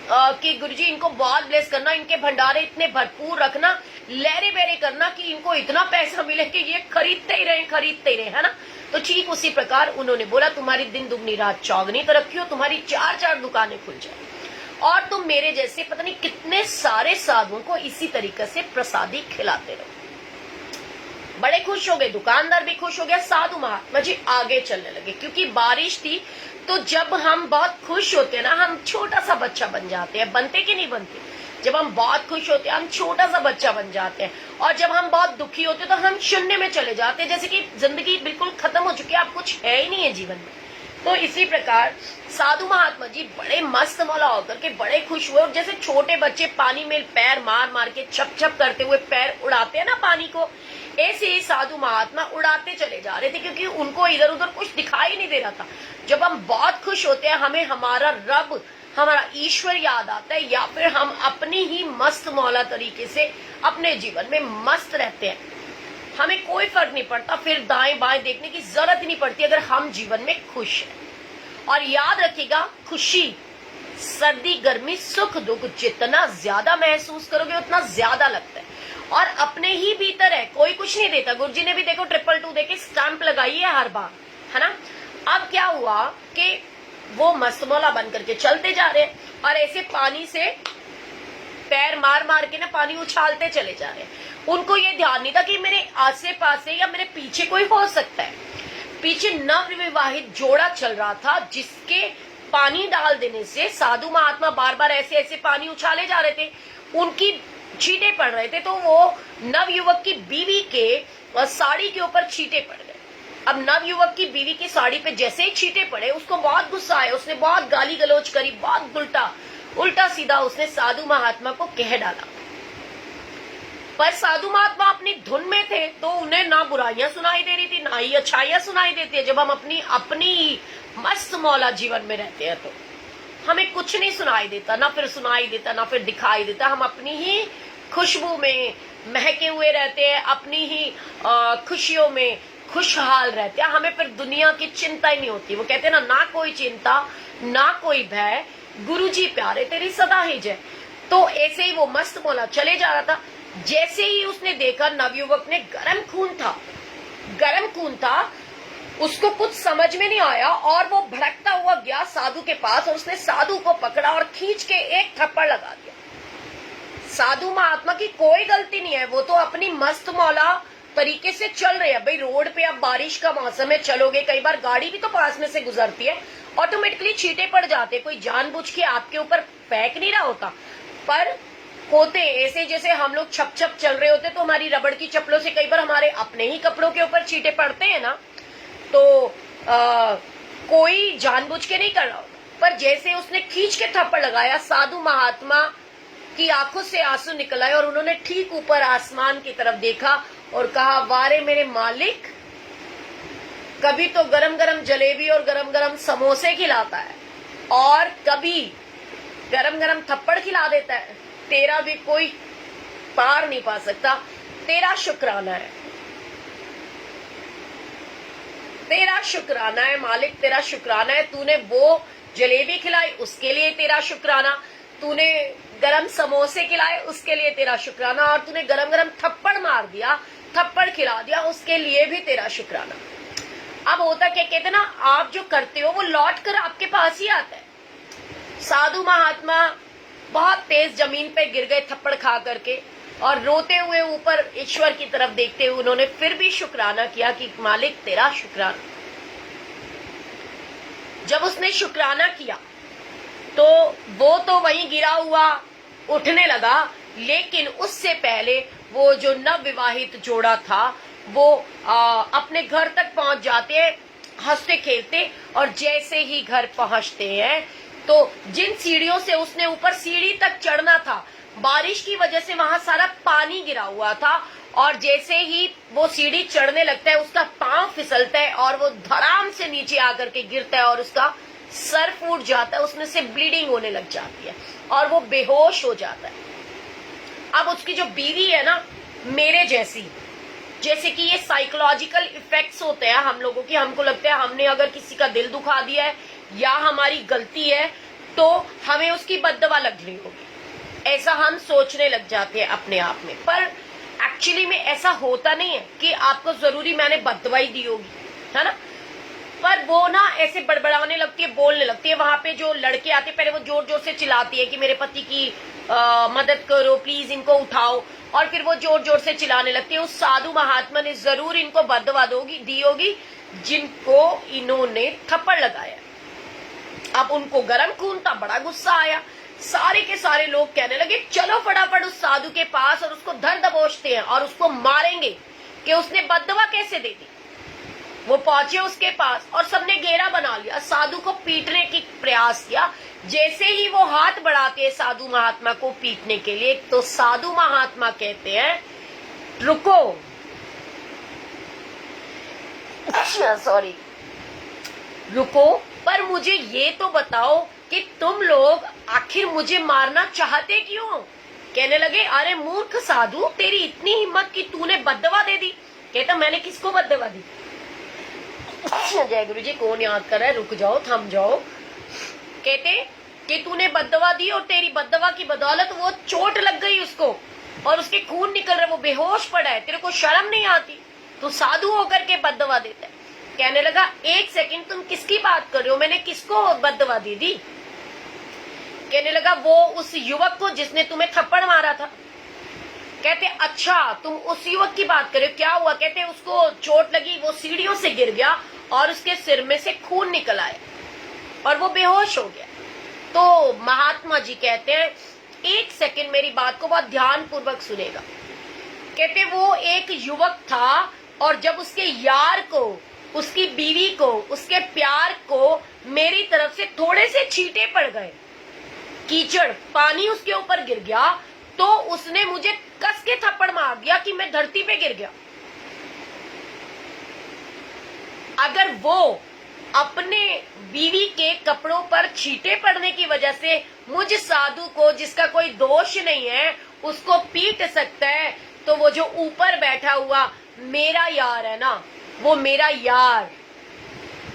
कि गुरुजी इनको बहुत ब्लेस करना, इनके भंडारे इतने भरपूर रखना, लहरे बहरे करना कि इनको इतना पैसा मिले कि ये खरीदते ही रहे, है ना। तो ठीक उसी प्रकार उन्होंने बोला, तुम्हारी दिन दुगनी रात चौगनी तरक्की हो, तुम्हारी 4-4 दुकानें खुल जाए और तुम मेरे जैसे पता नहीं कितने सारे साधुओं को इसी तरीके से प्रसादी खिलाते रहो। बड़े खुश हो गए, दुकानदार भी खुश हो गया, साधु महात्मा जी आगे चलने लगे। क्योंकि बारिश थी तो जब हम बहुत खुश होते हैं ना, हम छोटा सा बच्चा बन जाते हैं। बनते कि नहीं बनते? जब हम बहुत खुश होते हैं हम छोटा सा बच्चा बन जाते हैं, और जब हम बहुत दुखी होते हैं तो हम शून्य में चले जाते हैं, जैसे कि जिंदगी बिल्कुल खत्म हो चुकी है, अब कुछ है ही नहीं है जीवन में। तो इसी प्रकार साधु महात्मा जी बड़े मस्त मौला होकर के बड़े खुश हुए, और जैसे छोटे बच्चे पानी में पैर मार मार के छप छप करते हुए पैर उड़ाते हैं ना पानी को, ऐसे ही साधु महात्मा उड़ाते चले जा रहे थे, क्योंकि उनको इधर उधर कुछ दिखाई नहीं दे रहा था। जब हम बहुत खुश होते हैं हमें हमारा रब, हमारा ईश्वर याद आता है, या फिर हम अपनी ही मस्त मौला तरीके से अपने जीवन में मस्त रहते हैं, हमें कोई फर्क नहीं पड़ता, फिर दाएं बाएं देखने की जरूरत ही नहीं पड़ती अगर हम जीवन में खुश हैं। और याद रखिएगा, खुशी, सर्दी, गर्मी, सुख दुख जितना ज्यादा महसूस करोगे उतना ज्यादा लगता है, और अपने ही भीतर है, कोई कुछ नहीं देता। गुरुजी ने भी देखो 222 देके स्टैंप लगाई है हर बार, है ना। अब क्या हुआ कि वो मस्तमौला बन करके चलते जा रहे हैं, और ऐसे पानी से पैर मार मार के ना पानी उछालते चले जा रहे हैं। उनको ये ध्यान नहीं था कि मेरे आसे पासे या मेरे पीछे कोई हो सकता है। पीछे नवविवाहित जोड़ा चल रहा था, जिसके पानी डाल देने से साधु महात्मा बार बार ऐसे ऐसे पानी उछाले जा रहे थे, उनकी छींटे पड़ रहे थे, तो वो नवयुवक की बीवी के साड़ी के ऊपर छींटे पड़ गए। अब नवयुवक की बीवी की साड़ी पे जैसे ही छींटे पड़े, उसको बहुत गुस्सा आया, उसने बहुत गाली गलौज करी, बहुत उल्टा सीधा उसने साधु महात्मा को कह डाला। पर साधु महात्मा अपनी धुन में थे, तो उन्हें ना बुराइयां सुनाई दे रही थी ना ही अच्छाइयां सुनाई देती है। जब हम अपनी मस्त मौला जीवन में रहते हैं तो हमें कुछ नहीं सुनाई देता, ना फिर सुनाई देता, ना फिर दिखाई देता। हम अपनी ही खुशबू में महके हुए रहते हैं, अपनी ही खुशियों में खुशहाल रहते हैं। हमें फिर दुनिया की चिंता ही नहीं होती। वो कहते हैं ना कोई चिंता ना कोई भय, गुरुजी प्यारे तेरी सदा ही जय। तो ऐसे ही वो मस्त मौला चले जा रहा था। जैसे ही उसने देखा नवयुवक ने गरम खून था, उसको कुछ समझ में नहीं आया, और वो भड़कता हुआ गया साधु के पास, और उसने साधु को पकड़ा और खींच के एक थप्पड़ लगा दिया। साधु महात्मा की कोई गलती नहीं है, वो तो अपनी मस्त मौला तरीके से चल रहे हैं। भाई रोड पे अब बारिश का मौसम है, चलोगे, कई बार गाड़ी भी तो पास में से गुजरती है, ऑटोमेटिकली छींटे पड़ जाते, कोई जानबूझ के आपके ऊपर फेंक नहीं रहा होता, पर होते ऐसे जैसे हम लोग छप छप चल रहे होते तो हमारी रबड़ की चप्पलों से कई बार हमारे अपने ही कपड़ों के ऊपर छींटे पड़ते हैं ना, तो कोई जानबूझ के नहीं कर रहा होता। पर जैसे उसने खींच के थप्पड़ लगाया, साधु महात्मा की आंखों से आंसू निकल आए, और उन्होंने ठीक ऊपर आसमान की तरफ देखा और कहा, वारे मेरे मालिक, कभी तो गरम गरम जलेबी और गरम गरम समोसे खिलाता है, और कभी गरम गरम थप्पड़ खिला देता है, तेरा भी कोई पार नहीं पा सकता। तेरा शुक्राना है, तेरा शुक्राना है मालिक, तेरा शुक्राना है। तूने वो जलेबी खिलाई उसके लिए तेरा शुक्राना, तूने गरम समोसे खिलाए उसके लिए तेरा शुक्राना, और तूने गरम गरम थप्पड़ मार दिया, थप्पड़ खिला दिया, उसके लिए भी तेरा शुक्राना। अब होता क्या, कहते ना, आप जो करते हो वो लौट कर आपके पास ही आता है। साधु महात्मा बहुत तेज जमीन पे गिर गए थप्पड़ खा करके, और रोते हुए ऊपर ईश्वर की तरफ देखते हुए उन्होंने फिर भी शुक्राना किया कि मालिक तेरा शुक्राना। जब उसने शुक्राना किया तो वो तो वहीं गिरा हुआ उठने लगा, लेकिन उससे पहले वो जो नवविवाहित जोड़ा था वो अपने घर तक पहुंच जाते हैं हंसते खेलते, और जैसे ही घर पहुंचते हैं तो जिन सीढ़ियों से उसने ऊपर सीढ़ी तक चढ़ना था, बारिश की वजह से वहां सारा पानी गिरा हुआ था, और जैसे ही वो सीढ़ी चढ़ने लगता है उसका पांव फिसलता है और वो धड़ाम से नीचे आकर के गिरता है और उसका सर फूट जाता है, उसमें से ब्लीडिंग होने लग जाती है और वो बेहोश हो जाता है। अब उसकी जो बीवी है ना, मेरे जैसी, जैसे कि ये साइकोलॉजिकल इफेक्ट्स होते हैं हम लोगों की, हमको लगता है हमने अगर किसी का दिल दुखा दिया है या हमारी गलती है तो हमें उसकी बद्दुआ लग रही होगी, ऐसा हम सोचने लग जाते हैं अपने आप में। पर एक्चुअली में ऐसा होता नहीं है कि आपको जरूरी मैंने बद्दुआ ही दी होगी, है ना। पर वो ना ऐसे बड़बड़ाने लगती है, बोलने लगती है। वहां पे जो लड़के आते पहले वो जोर जोर से चिल्लाती है कि मेरे पति की मदद करो, प्लीज इनको उठाओ, और फिर वो जोर जोर से चिल्लाने लगती है। उस साधु महात्मा ने जरूर इनको बद्दुआ दी होगी जिनको इन्होंने थप्पड़ लगाया। अब उनको गरम खून था, बड़ा गुस्सा आया, सारे के सारे लोग कहने लगे चलो फटाफट उस साधु के पास और उसको धर दबोचते हैं और उसको मारेंगे कि उसने बद्दुआ कैसे दे दी। वो पहुंचे उसके पास और सबने घेरा बना लिया, साधु को पीटने की प्रयास किया। जैसे ही वो हाथ बढ़ाते हैं साधु महात्मा को पीटने के लिए, तो साधु महात्मा कहते हैं रुको, सॉरी रुको, पर मुझे ये तो बताओ कि तुम लोग आखिर मुझे मारना चाहते क्यों। कहने लगे अरे मूर्ख साधु, तेरी इतनी हिम्मत कि तूने बद्दुआ दे दी। कहता मैंने किसको बद्दुआ दी। जय गुरु जी, कौन याद कर रहा है, रुक जाओ, थम जाओ। कहते कि तूने बद्दुआ दी और तेरी बद्दुआ की बदौलत वो चोट लग गई उसको और उसके खून निकल रहा है, वो बेहोश पड़ा है, तेरे को शर्म नहीं आती, तू साधु होकर के बद्दुआ देता है। कहने लगा एक सेकंड, तुम किसकी बात कर रहे हो, मैंने किसको बद्दुआ दी दी। कहने लगा वो उस युवक को जिसने तुम्हें थप्पड़ मारा था। कहते अच्छा तुम उस युवक की बात कर रहे हो, क्या हुआ। कहते उसको चोट लगी, वो सीढ़ियों से गिर गया और उसके सिर में से खून निकल आया और वो बेहोश हो गया। तो महात्मा जी कहते हैं एक सेकंड मेरी बात को बहुत ध्यान पूर्वक सुनेगा। कहते वो एक युवक था और जब उसके यार को, उसकी बीवी को, उसके प्यार को मेरी तरफ से थोड़े से छींटे पड़ गए, कीचड़ पानी उसके ऊपर गिर गया, तो उसने मुझे कस के थप्पड़ मार दिया कि मैं धरती पे गिर गया। अगर वो अपने बीवी के कपड़ों पर छींटे पड़ने की वजह से मुझ साधु को, जिसका कोई दोष नहीं है, उसको पीट सकता है, तो वो जो ऊपर बैठा हुआ मेरा यार है ना, वो मेरा यार,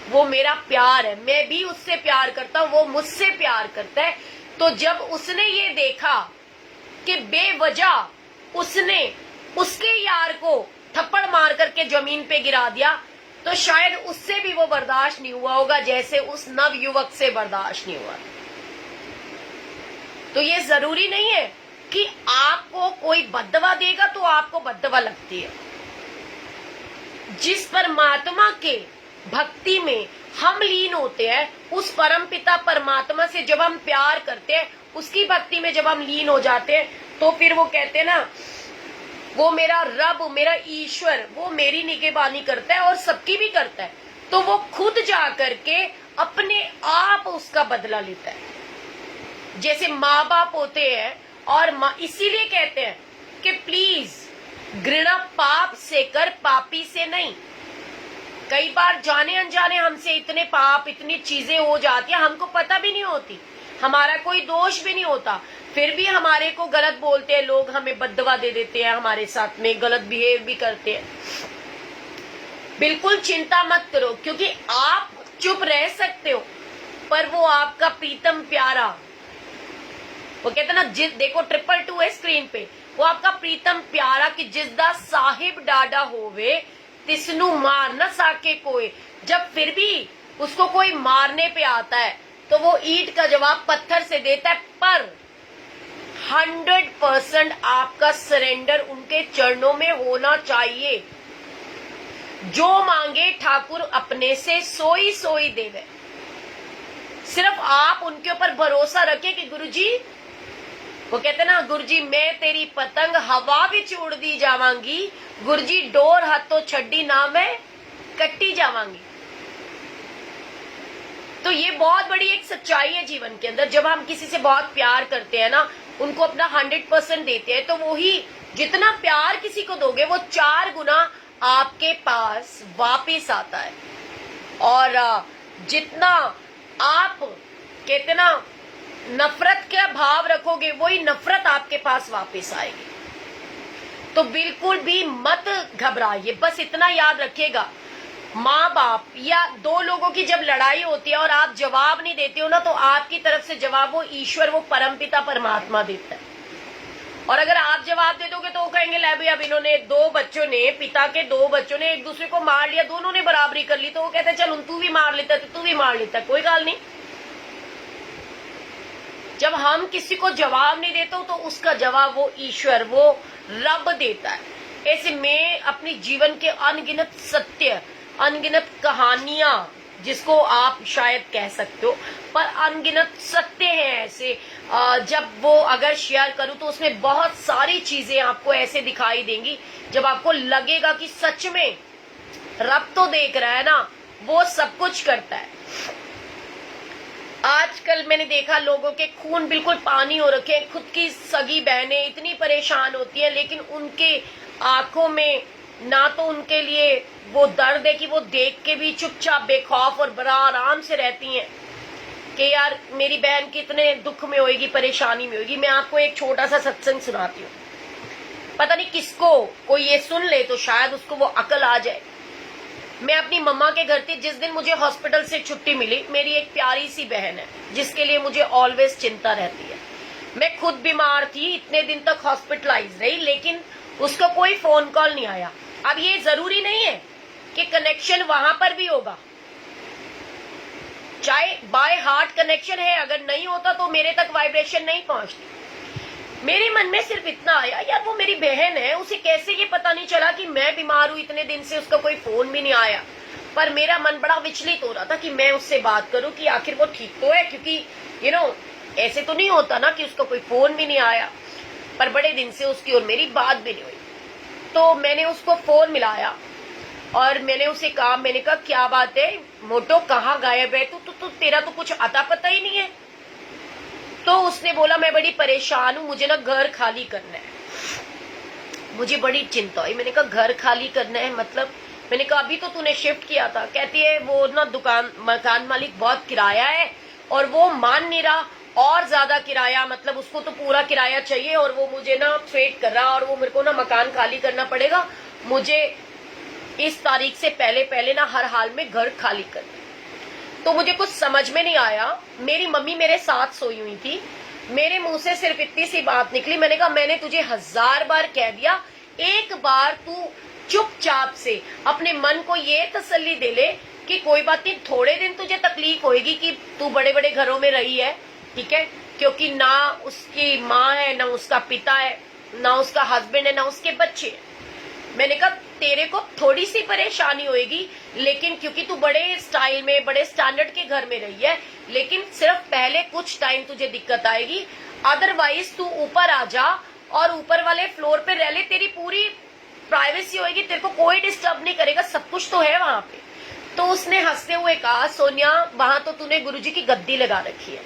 वो मेरा प्यार है, मैं भी उससे प्यार करता हूं, वो मुझसे प्यार करता है। तो जब उसने ये देखा कि बेवजह उसने उसके यार को थप्पड़ मार करके जमीन पे गिरा दिया, तो शायद उससे भी वो बर्दाश्त नहीं हुआ होगा जैसे उस नव युवक से बर्दाश्त नहीं हुआ। तो ये जरूरी नहीं है कि आपको कोई बद्दुआ देगा तो आपको बद्दुआ लगती है। जिस परमात्मा के भक्ति में हम लीन होते हैं, उस परम पिता परमात्मा से जब हम प्यार करते हैं, उसकी भक्ति में जब हम लीन हो जाते हैं, तो फिर वो कहते हैं ना, वो मेरा रब, मेरा ईश्वर, वो मेरी निगहबानी करता है और सबकी भी करता है। तो वो खुद जा करके अपने आप उसका बदला लेता है। जैसे माँ बाप होते हैं और इसीलिए कहते हैं कि प्लीज घृणा पाप से कर, पापी से नहीं। कई बार जाने अनजाने हमसे इतने पाप, इतनी चीजें हो जाती है, हमको पता भी नहीं होती, हमारा कोई दोष भी नहीं होता, फिर भी हमारे को गलत बोलते हैं लोग, हमें बद्दुआ दे देते हैं, हमारे साथ में गलत बिहेव भी करते हैं। बिल्कुल चिंता मत करो, क्योंकि आप चुप रह सकते हो, पर वो आपका प्रीतम प्यारा, वो कहते ना, देखो 222 है स्क्रीन पे, वो आपका प्रीतम प्यारा कि जिसदा साहिब डाडा होवे तिसनु मार न साके कोई। जब फिर भी उसको कोई मारने पे आता है तो वो ईंट का जवाब पत्थर से देता है, पर 100% आपका सरेंडर उनके चरणों में होना चाहिए। जो मांगे ठाकुर अपने से सोई सोई देवे। सिर्फ आप उनके ऊपर भरोसा रखें कि गुरुजी, वो कहते ना, गुरुजी मैं तेरी पतंग हवा विच उड़दी जावांगी, गुरुजी डोर हाथों छड्डी ना मैं कट्टी जावांगी। तो ये बहुत बड़ी एक सच्चाई है जीवन के अंदर। जब हम किसी से बहुत प्यार करते हैं ना, उनको अपना 100% देते हैं, तो वो ही जितना प्यार किसी को दोगे वो 4 गुना आपके पास वापस आता है। और जितना आप कहते ना नफरत का भाव रखोगे वही नफरत आपके पास वापस आएगी। तो बिल्कुल भी मत घबराइए, बस इतना याद रखिएगा, माँ बाप या 2 लोगों की जब लड़ाई होती है और आप जवाब नहीं देते हो ना, तो आपकी तरफ से जवाब वो ईश्वर, वो परमपिता परमात्मा देता है। और अगर आप जवाब दे दोगे तो वो कहेंगे ले भाई अब इन्होंने 2 बच्चों ने, पिता के 2 बच्चों ने एक दूसरे को मार लिया, दोनों ने बराबरी कर ली, तो वो कहते चल तू भी मार लेता तो तू भी मार लेता, कोई गाल नहीं। जब हम किसी को जवाब नहीं देते तो उसका जवाब वो ईश्वर, वो रब देता है। ऐसे में अपने जीवन के अनगिनत सत्य, अनगिनत कहानियां, जिसको आप शायद कह सकते हो, पर अनगिनत सत्य हैं ऐसे, जब वो अगर शेयर करूं तो उसमें बहुत सारी चीजें आपको ऐसे दिखाई देंगी जब आपको लगेगा कि सच में रब तो देख रहा है ना, वो सब कुछ करता है। आजकल मैंने देखा लोगों के खून बिल्कुल पानी हो रखे हैं, खुद की सगी बहनें इतनी परेशान होती हैं, लेकिन उनके आंखों में ना तो उनके लिए वो दर्द है कि वो देख के भी चुपचाप बेखौफ और बड़ा आराम से रहती हैं कि यार मेरी बहन कितने दुख में होगी, परेशानी में होगी। मैं आपको एक छोटा सा सत्संग सुनाती हूँ, पता नहीं किसको कोई ये सुन ले तो शायद उसको वो अकल आ जाए। मैं अपनी मम्मा के घर थी, जिस दिन मुझे हॉस्पिटल से छुट्टी मिली, मेरी एक प्यारी सी बहन है जिसके लिए मुझे ऑलवेज चिंता रहती है। मैं खुद बीमार थी, इतने दिन तक हॉस्पिटलाइज रही, लेकिन उसको कोई फोन कॉल नहीं आया। अब ये जरूरी नहीं है कि कनेक्शन वहां पर भी होगा, चाहे बाय हार्ट कनेक्शन है, अगर नहीं होता तो मेरे तक वाइब्रेशन नहीं पहुंचती। मेरे मन में सिर्फ इतना आया, यार वो मेरी बहन है, उसे कैसे ये पता नहीं चला कि मैं बीमार हूं, इतने दिन से उसका कोई फोन भी नहीं आया। पर मेरा मन बड़ा विचलित हो रहा था कि मैं उससे बात करूं कि आखिर वो ठीक तो है, क्योंकि ऐसे तो नहीं होता ना कि उसका कोई फोन भी नहीं आया। पर बड़े दिन से उसकी और मेरी बात भी नहीं हुई, तो मैंने उसको फोन मिलाया और मैंने उसे कहा, मैंने कहा क्या बात है मोटो, कहाँ गायब है तू, तेरा तो कुछ अता पता ही नहीं है। तो उसने बोला मैं बड़ी परेशान हूं, मुझे ना घर खाली करना है। मुझे बड़ी चिंता हुई, मैंने कहा घर खाली करना है मतलब? मैंने कहा अभी तो तूने शिफ्ट किया था। कहती है वो ना मकान मालिक बहुत किराया है और वो मान नहीं रहा, और ज्यादा किराया, मतलब उसको तो पूरा किराया चाहिए और वो मुझे ना थ्रेट कर रहा, और वो मेरे को ना मकान खाली करना पड़ेगा, मुझे इस तारीख से पहले ना हर हाल में घर खाली करना। तो मुझे कुछ समझ में नहीं आया। मेरी मम्मी मेरे साथ सोई हुई थी, मेरे मुंह से सिर्फ इतनी सी बात निकली, मैंने कहा मैंने तुझे 1000 बार कह दिया, एक बार तू चुपचाप से अपने मन को ये तसल्ली दे ले कि कोई बात नहीं, थोड़े दिन तुझे तकलीफ होगी कि तू बड़े बड़े घरों में रही है, ठीक है, क्योंकि ना उसकी माँ है, ना उसका पिता है, ना उसका हस्बैंड है, ना उसके बच्चे हैं। मैंने कहा तेरे को थोड़ी सी परेशानी होगी, लेकिन क्योंकि तू बड़े स्टाइल में, बड़े स्टैंडर्ड के घर में रही है, लेकिन सिर्फ पहले कुछ टाइम तुझे दिक्कत आएगी, अदरवाइज तू ऊपर आ जा और ऊपर वाले फ्लोर पे रह ले, तेरी पूरी प्राइवेसी होगी, तेरे को कोई डिस्टर्ब नहीं करेगा, सब कुछ तो है वहां पे। तो उसने हंसते हुए कहा सोनिया वहां तो तूने गुरुजी की गद्दी लगा रखी है।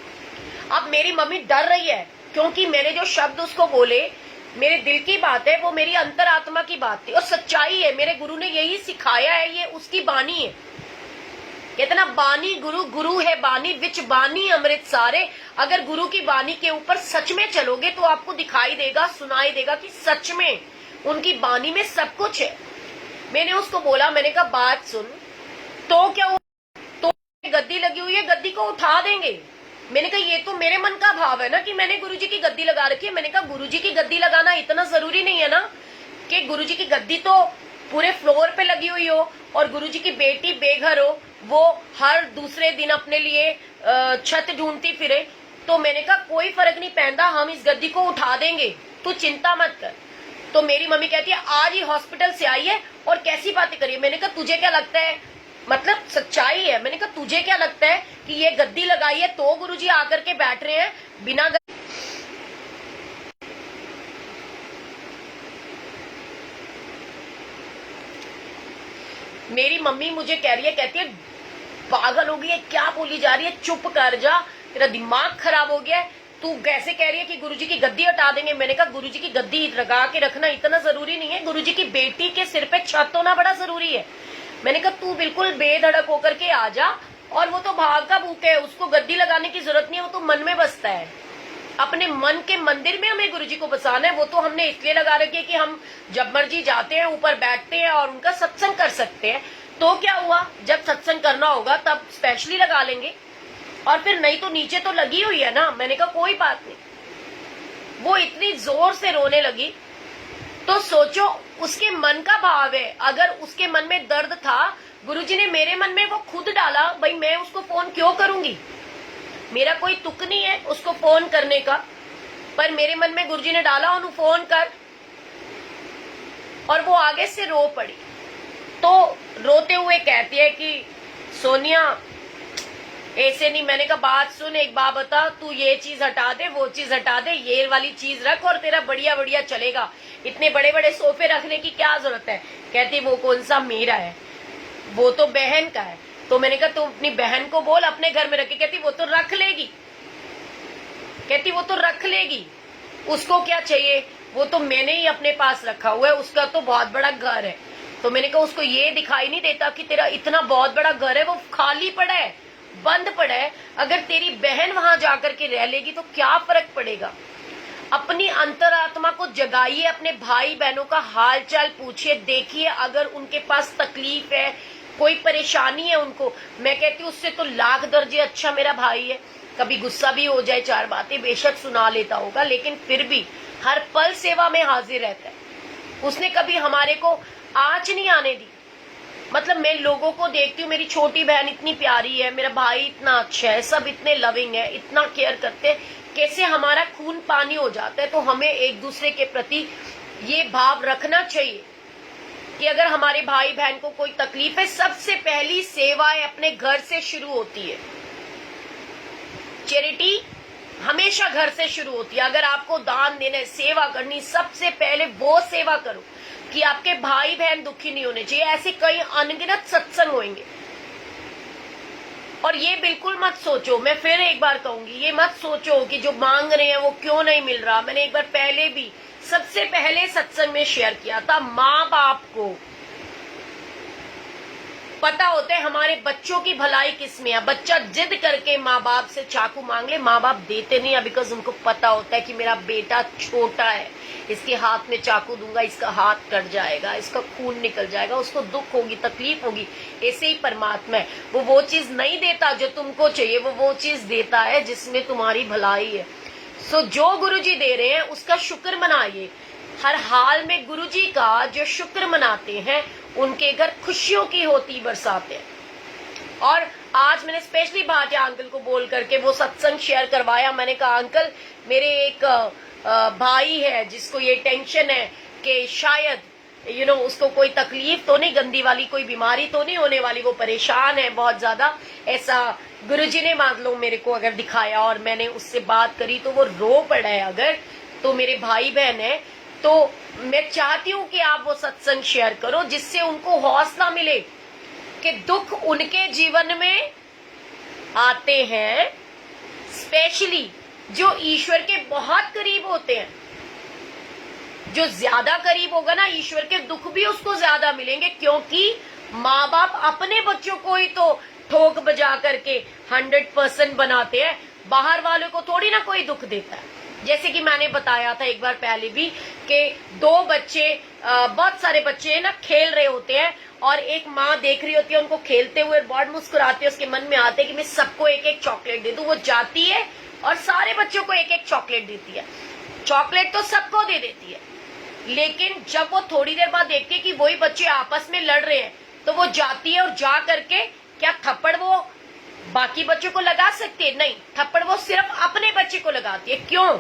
अब मेरी मम्मी डर रही है, क्योंकि मैंने जो शब्द उसको बोले मेरे दिल की बात है, वो मेरी अंतरात्मा की बात थी और सच्चाई है। मेरे गुरु ने यही सिखाया है, ये उसकी बानी है। कहते ना बानी गुरु, गुरु है बानी, विच बानी अमृत सारे। अगर गुरु की बानी के ऊपर सच में चलोगे तो आपको दिखाई देगा, सुनाई देगा कि सच में उनकी बानी में सब कुछ है। मैंने उसको बोला, मैंने कहा बात सुन, तो क्या हुआ, तो गद्दी लगी हुई है, गद्दी को उठा देंगे। मैंने कहा ये तो मेरे मन का भाव है ना कि मैंने गुरुजी की गद्दी लगा रखी है। मैंने कहा गुरुजी की गद्दी लगाना इतना जरूरी नहीं है ना कि गुरुजी की गद्दी तो पूरे फ्लोर पे लगी हुई हो और गुरुजी की बेटी बेघर हो, वो हर दूसरे दिन अपने लिए छत ढूंढती फिरे। तो मैंने कहा कोई फर्क नहीं पड़ता, हम इस गद्दी को उठा देंगे, तू चिंता मत कर। तो मेरी मम्मी कहती है आज ही हॉस्पिटल से आई है और कैसी बातें करिए। मैंने कहा तुझे क्या लगता है, मतलब सच्चाई है। मैंने कहा तुझे क्या लगता है कि ये गद्दी लगाई है तो गुरुजी आकर के बैठ रहे हैं बिना मेरी मम्मी मुझे कह रही है, कहती है पागल हो गई है, क्या बोली जा रही है, चुप कर जा, तेरा दिमाग खराब हो गया है, तू कैसे कह रही है कि गुरुजी की गद्दी हटा देंगे? मैंने कहा गुरुजी की गद्दी लगा के रखना इतना जरूरी नहीं है, गुरुजी की बेटी के सिर पे छत होना बड़ा जरूरी है। मैंने कहा तू बिल्कुल बेधड़क होकर के आ जा, और वो तो भाग का भूख है, उसको गद्दी लगाने की जरूरत नहीं है, वो तो मन में बसता है। अपने मन के मंदिर में हमें गुरुजी को बसाना है। वो तो हमने इसलिए लगा रखी है कि हम जब मर्जी जाते हैं, ऊपर बैठते हैं और उनका सत्संग कर सकते हैं। तो क्या हुआ, जब सत्संग करना होगा तब स्पेशली लगा लेंगे, और फिर नहीं तो नीचे तो लगी हुई है ना। मैंने कहा कोई बात नहीं। वो इतनी जोर से रोने लगी, तो सोचो उसके मन का भाव है। अगर उसके मन में दर्द था, गुरुजी ने मेरे मन में वो खुद डाला, भाई मैं उसको फोन क्यों करूंगी, मेरा कोई तुक नहीं है उसको फोन करने का, पर मेरे मन में गुरुजी ने डाला उन्हें फोन कर, और वो आगे से रो पड़ी। तो रोते हुए कहती है कि सोनिया ऐसे नहीं। मैंने कहा बात सुन, एक बात बता, तू ये चीज हटा दे, वो चीज हटा दे, ये वाली चीज रख और तेरा बढ़िया बढ़िया चलेगा। इतने बड़े बड़े सोफे रखने की क्या जरूरत है? कहती वो कौन सा मेरा है, वो तो बहन का है। तो मैंने कहा तू अपनी बहन को बोल अपने घर में रखे। कहती वो तो रख लेगी, कहती वो तो रख लेगी, उसको क्या चाहिए, वो तो मैंने ही अपने पास रखा हुआ है, उसका तो बहुत बड़ा घर है। तो मैंने कहा उसको ये दिखाई नहीं देता कि तेरा इतना बहुत बड़ा घर है, वो खाली पड़ा है, बंद पड़ा है। अगर तेरी बहन वहां जाकर के रह लेगी तो क्या फर्क पड़ेगा? अपनी अंतरात्मा को जगाइए, अपने भाई बहनों का हाल चाल पूछिए, देखिए अगर उनके पास तकलीफ है, कोई परेशानी है उनको। मैं कहती हूँ उससे तो लाख दर्जे अच्छा मेरा भाई है। कभी गुस्सा भी हो जाए, चार बातें बेशक सुना लेता होगा, लेकिन फिर भी हर पल सेवा में हाजिर रहता है। उसने कभी हमारे को आंच नहीं आने दी। मतलब मैं लोगों को देखती हूँ, मेरी छोटी बहन इतनी प्यारी है, मेरा भाई इतना अच्छा है, सब इतने लविंग है, इतना केयर करते हैं, कैसे हमारा खून पानी हो जाता है। तो हमें एक दूसरे के प्रति ये भाव रखना चाहिए कि अगर हमारे भाई बहन को कोई तकलीफ है, सबसे पहली सेवाएं अपने घर से शुरू होती है। चैरिटी हमेशा घर से शुरू होती है। अगर आपको दान देना है, सेवा करनी, सबसे पहले वो सेवा करो कि आपके भाई बहन दुखी नहीं होने चाहिए। ऐसे कई अनगिनत सत्संग होंगे, और ये बिल्कुल मत सोचो, मैं फिर एक बार कहूंगी, ये मत सोचो कि जो मांग रहे हैं वो क्यों नहीं मिल रहा। मैंने एक बार पहले भी सबसे पहले सत्संग में शेयर किया था, माँ बाप को पता होता है हमारे बच्चों की भलाई किसमें है। बच्चा जिद करके माँ बाप से चाकू मांग ले, माँ बाप देते नहीं है, बिकॉज उनको पता होता है कि मेरा बेटा छोटा है, इसके हाथ में चाकू दूंगा, इसका हाथ कट जाएगा, इसका खून निकल जाएगा, उसको दुख होगी, तकलीफ होगी। ऐसे ही परमात्मा है, वो चीज नहीं देता जो तुमको चाहिए, वो चीज देता है जिसमें तुम्हारी भलाई है। सो जो गुरुजी दे रहे हैं उसका शुक्र मनाइए। हर हाल में गुरुजी का जो शुक्र मनाते हैं उनके घर खुशियों की होती बरसाते हैं। और आज मैंने स्पेशली भाटिया अंकल को बोल करके वो सत्संग शेयर करवाया। मैंने कहा अंकल, मेरे एक भाई है जिसको ये टेंशन है कि शायद उसको कोई तकलीफ तो नहीं, गंदी वाली कोई बीमारी तो नहीं होने वाली, वो परेशान है बहुत ज्यादा। ऐसा गुरुजी ने मान लो मेरे को अगर दिखाया और मैंने उससे बात करी तो वो रो पड़ा है। अगर तो मेरे भाई बहन है, तो मैं चाहती हूँ कि आप वो सत्संग शेयर करो जिससे उनको हौसला मिले कि दुख उनके जीवन में आते हैं, स्पेशली जो ईश्वर के बहुत करीब होते हैं। जो ज्यादा करीब होगा ना ईश्वर के, दुख भी उसको ज्यादा मिलेंगे, क्योंकि माँ बाप अपने बच्चों को ही तो ठोक बजा करके 100% बनाते हैं, बाहर वालों को थोड़ी ना कोई दुख देता है। जैसे कि मैंने बताया था एक बार पहले भी कि दो बच्चे, बहुत सारे बच्चे ना खेल रहे होते हैं और एक माँ देख रही होती है उनको खेलते हुए, बहुत मुस्कुराती है, उसके मन में आते है कि मैं सबको एक एक चॉकलेट दे दूं। वो जाती है और सारे बच्चों को एक एक चॉकलेट देती है। चॉकलेट तो सबको दे देती है, लेकिन जब वो थोड़ी देर बाद देखती है कि वही बच्चे आपस में लड़ रहे हैं, तो वो जाती है और जा करके क्या थप्पड़ वो बाकी बच्चों को लगा सकती है? नहीं, थप्पड़ वो सिर्फ अपने बच्चे को लगाती है। क्यों?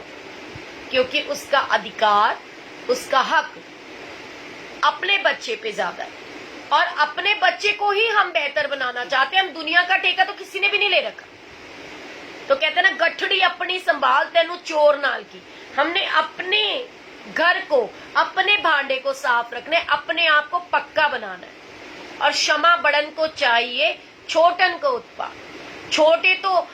क्योंकि उसका अधिकार, उसका हक अपने बच्चे पे ज्यादा है, और अपने बच्चे को ही हम बेहतर बनाना चाहते हैं। हम दुनिया का ठेका तो किसी ने भी नहीं ले रखा। तो कहते हैं ना, गठड़ी अपनी संभाल तेनू चोर नाल की। हमने अपने घर को, अपने भांडे को साफ रखना है, अपने आप को पक्का बनाना है। और क्षमा बड़न को चाहिए, छोटन को उत्पाद। छोटे तो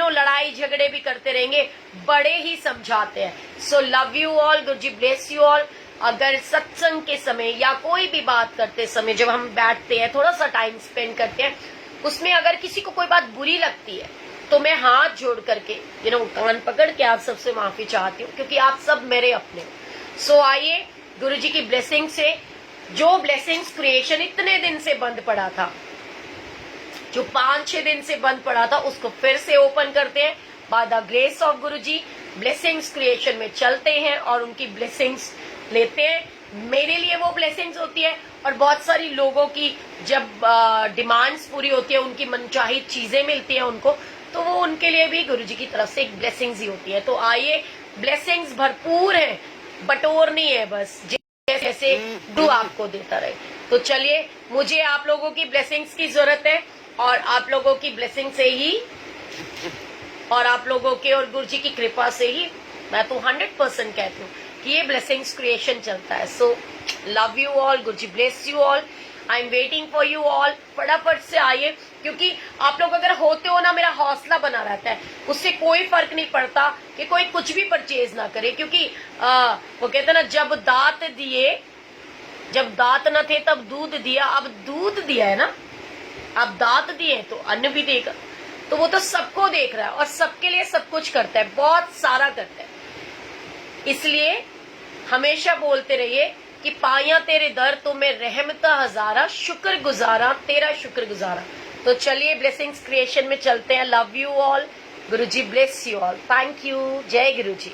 लड़ाई झगड़े भी करते रहेंगे, बड़े ही समझाते हैं। So love you all, Guru ji bless you all. अगर सत्संग के समय या कोई भी बात करते समय जब हम बैठते हैं, थोड़ा सा टाइम स्पेंड करते हैं, उसमें अगर किसी को कोई बात बुरी लगती है तो मैं हाथ जोड़ करके कान पकड़ के आप सबसे माफी चाहती हूँ, क्योंकि आप सब मेरे अपने हो। सो आइए गुरु जी की ब्लेसिंग से, जो ब्लेसिंग्स क्रिएशन इतने दिन से बंद पड़ा था, जो 5-6 दिन से बंद पड़ा था, उसको फिर से ओपन करते हैं। By the grace of Guru ji blessings creation में चलते हैं और उनकी ब्लेसिंग्स लेते हैं। मेरे लिए वो ब्लेसिंग्स होती है, और बहुत सारी लोगों की जब डिमांड्स पूरी होती है, उनकी मनचाही चीजें मिलती हैं उनको, तो वो उनके लिए भी गुरु जी की तरफ से एक ब्लेसिंग्स ही होती है। तो आइए, ब्लेसिंग्स भरपूर है, बटोरनी है बस, जैसे गुरु आपको देता रहे। तो चलिए, मुझे आप लोगों की ब्लेसिंग्स की जरूरत है, और आप लोगों की ब्लेसिंग से ही, और आप लोगों के और गुरु जी की कृपा से ही मैं तो 100% कहती हूँ कि ये ब्लेसिंग्स क्रिएशन चलता है। So love you all, Guru ji bless you all, I am waiting for you all. फटाफट से आइए, क्योंकि आप लोग अगर होते हो ना, मेरा हौसला बना रहता है, उससे कोई फर्क नहीं पड़ता कि कोई कुछ भी परचेज ना करे, क्योंकि वो कहते हैं ना, जब दांत न थे तब दूध दिया, अब दूध दिया है ना, अब दांत दिए तो अन्न भी देगा। तो वो तो सबको देख रहा है और सबके लिए सब कुछ करता है, बहुत सारा करता है। इसलिए हमेशा बोलते रहिए कि पाया तेरे दर तो मैं रहमता हजारा, शुक्र गुजारा तेरा शुक्र गुजारा। तो चलिए, ब्लेसिंग्स क्रिएशन में चलते हैं। Love you all, Guru ji bless you all, thank you, जय गुरु जी।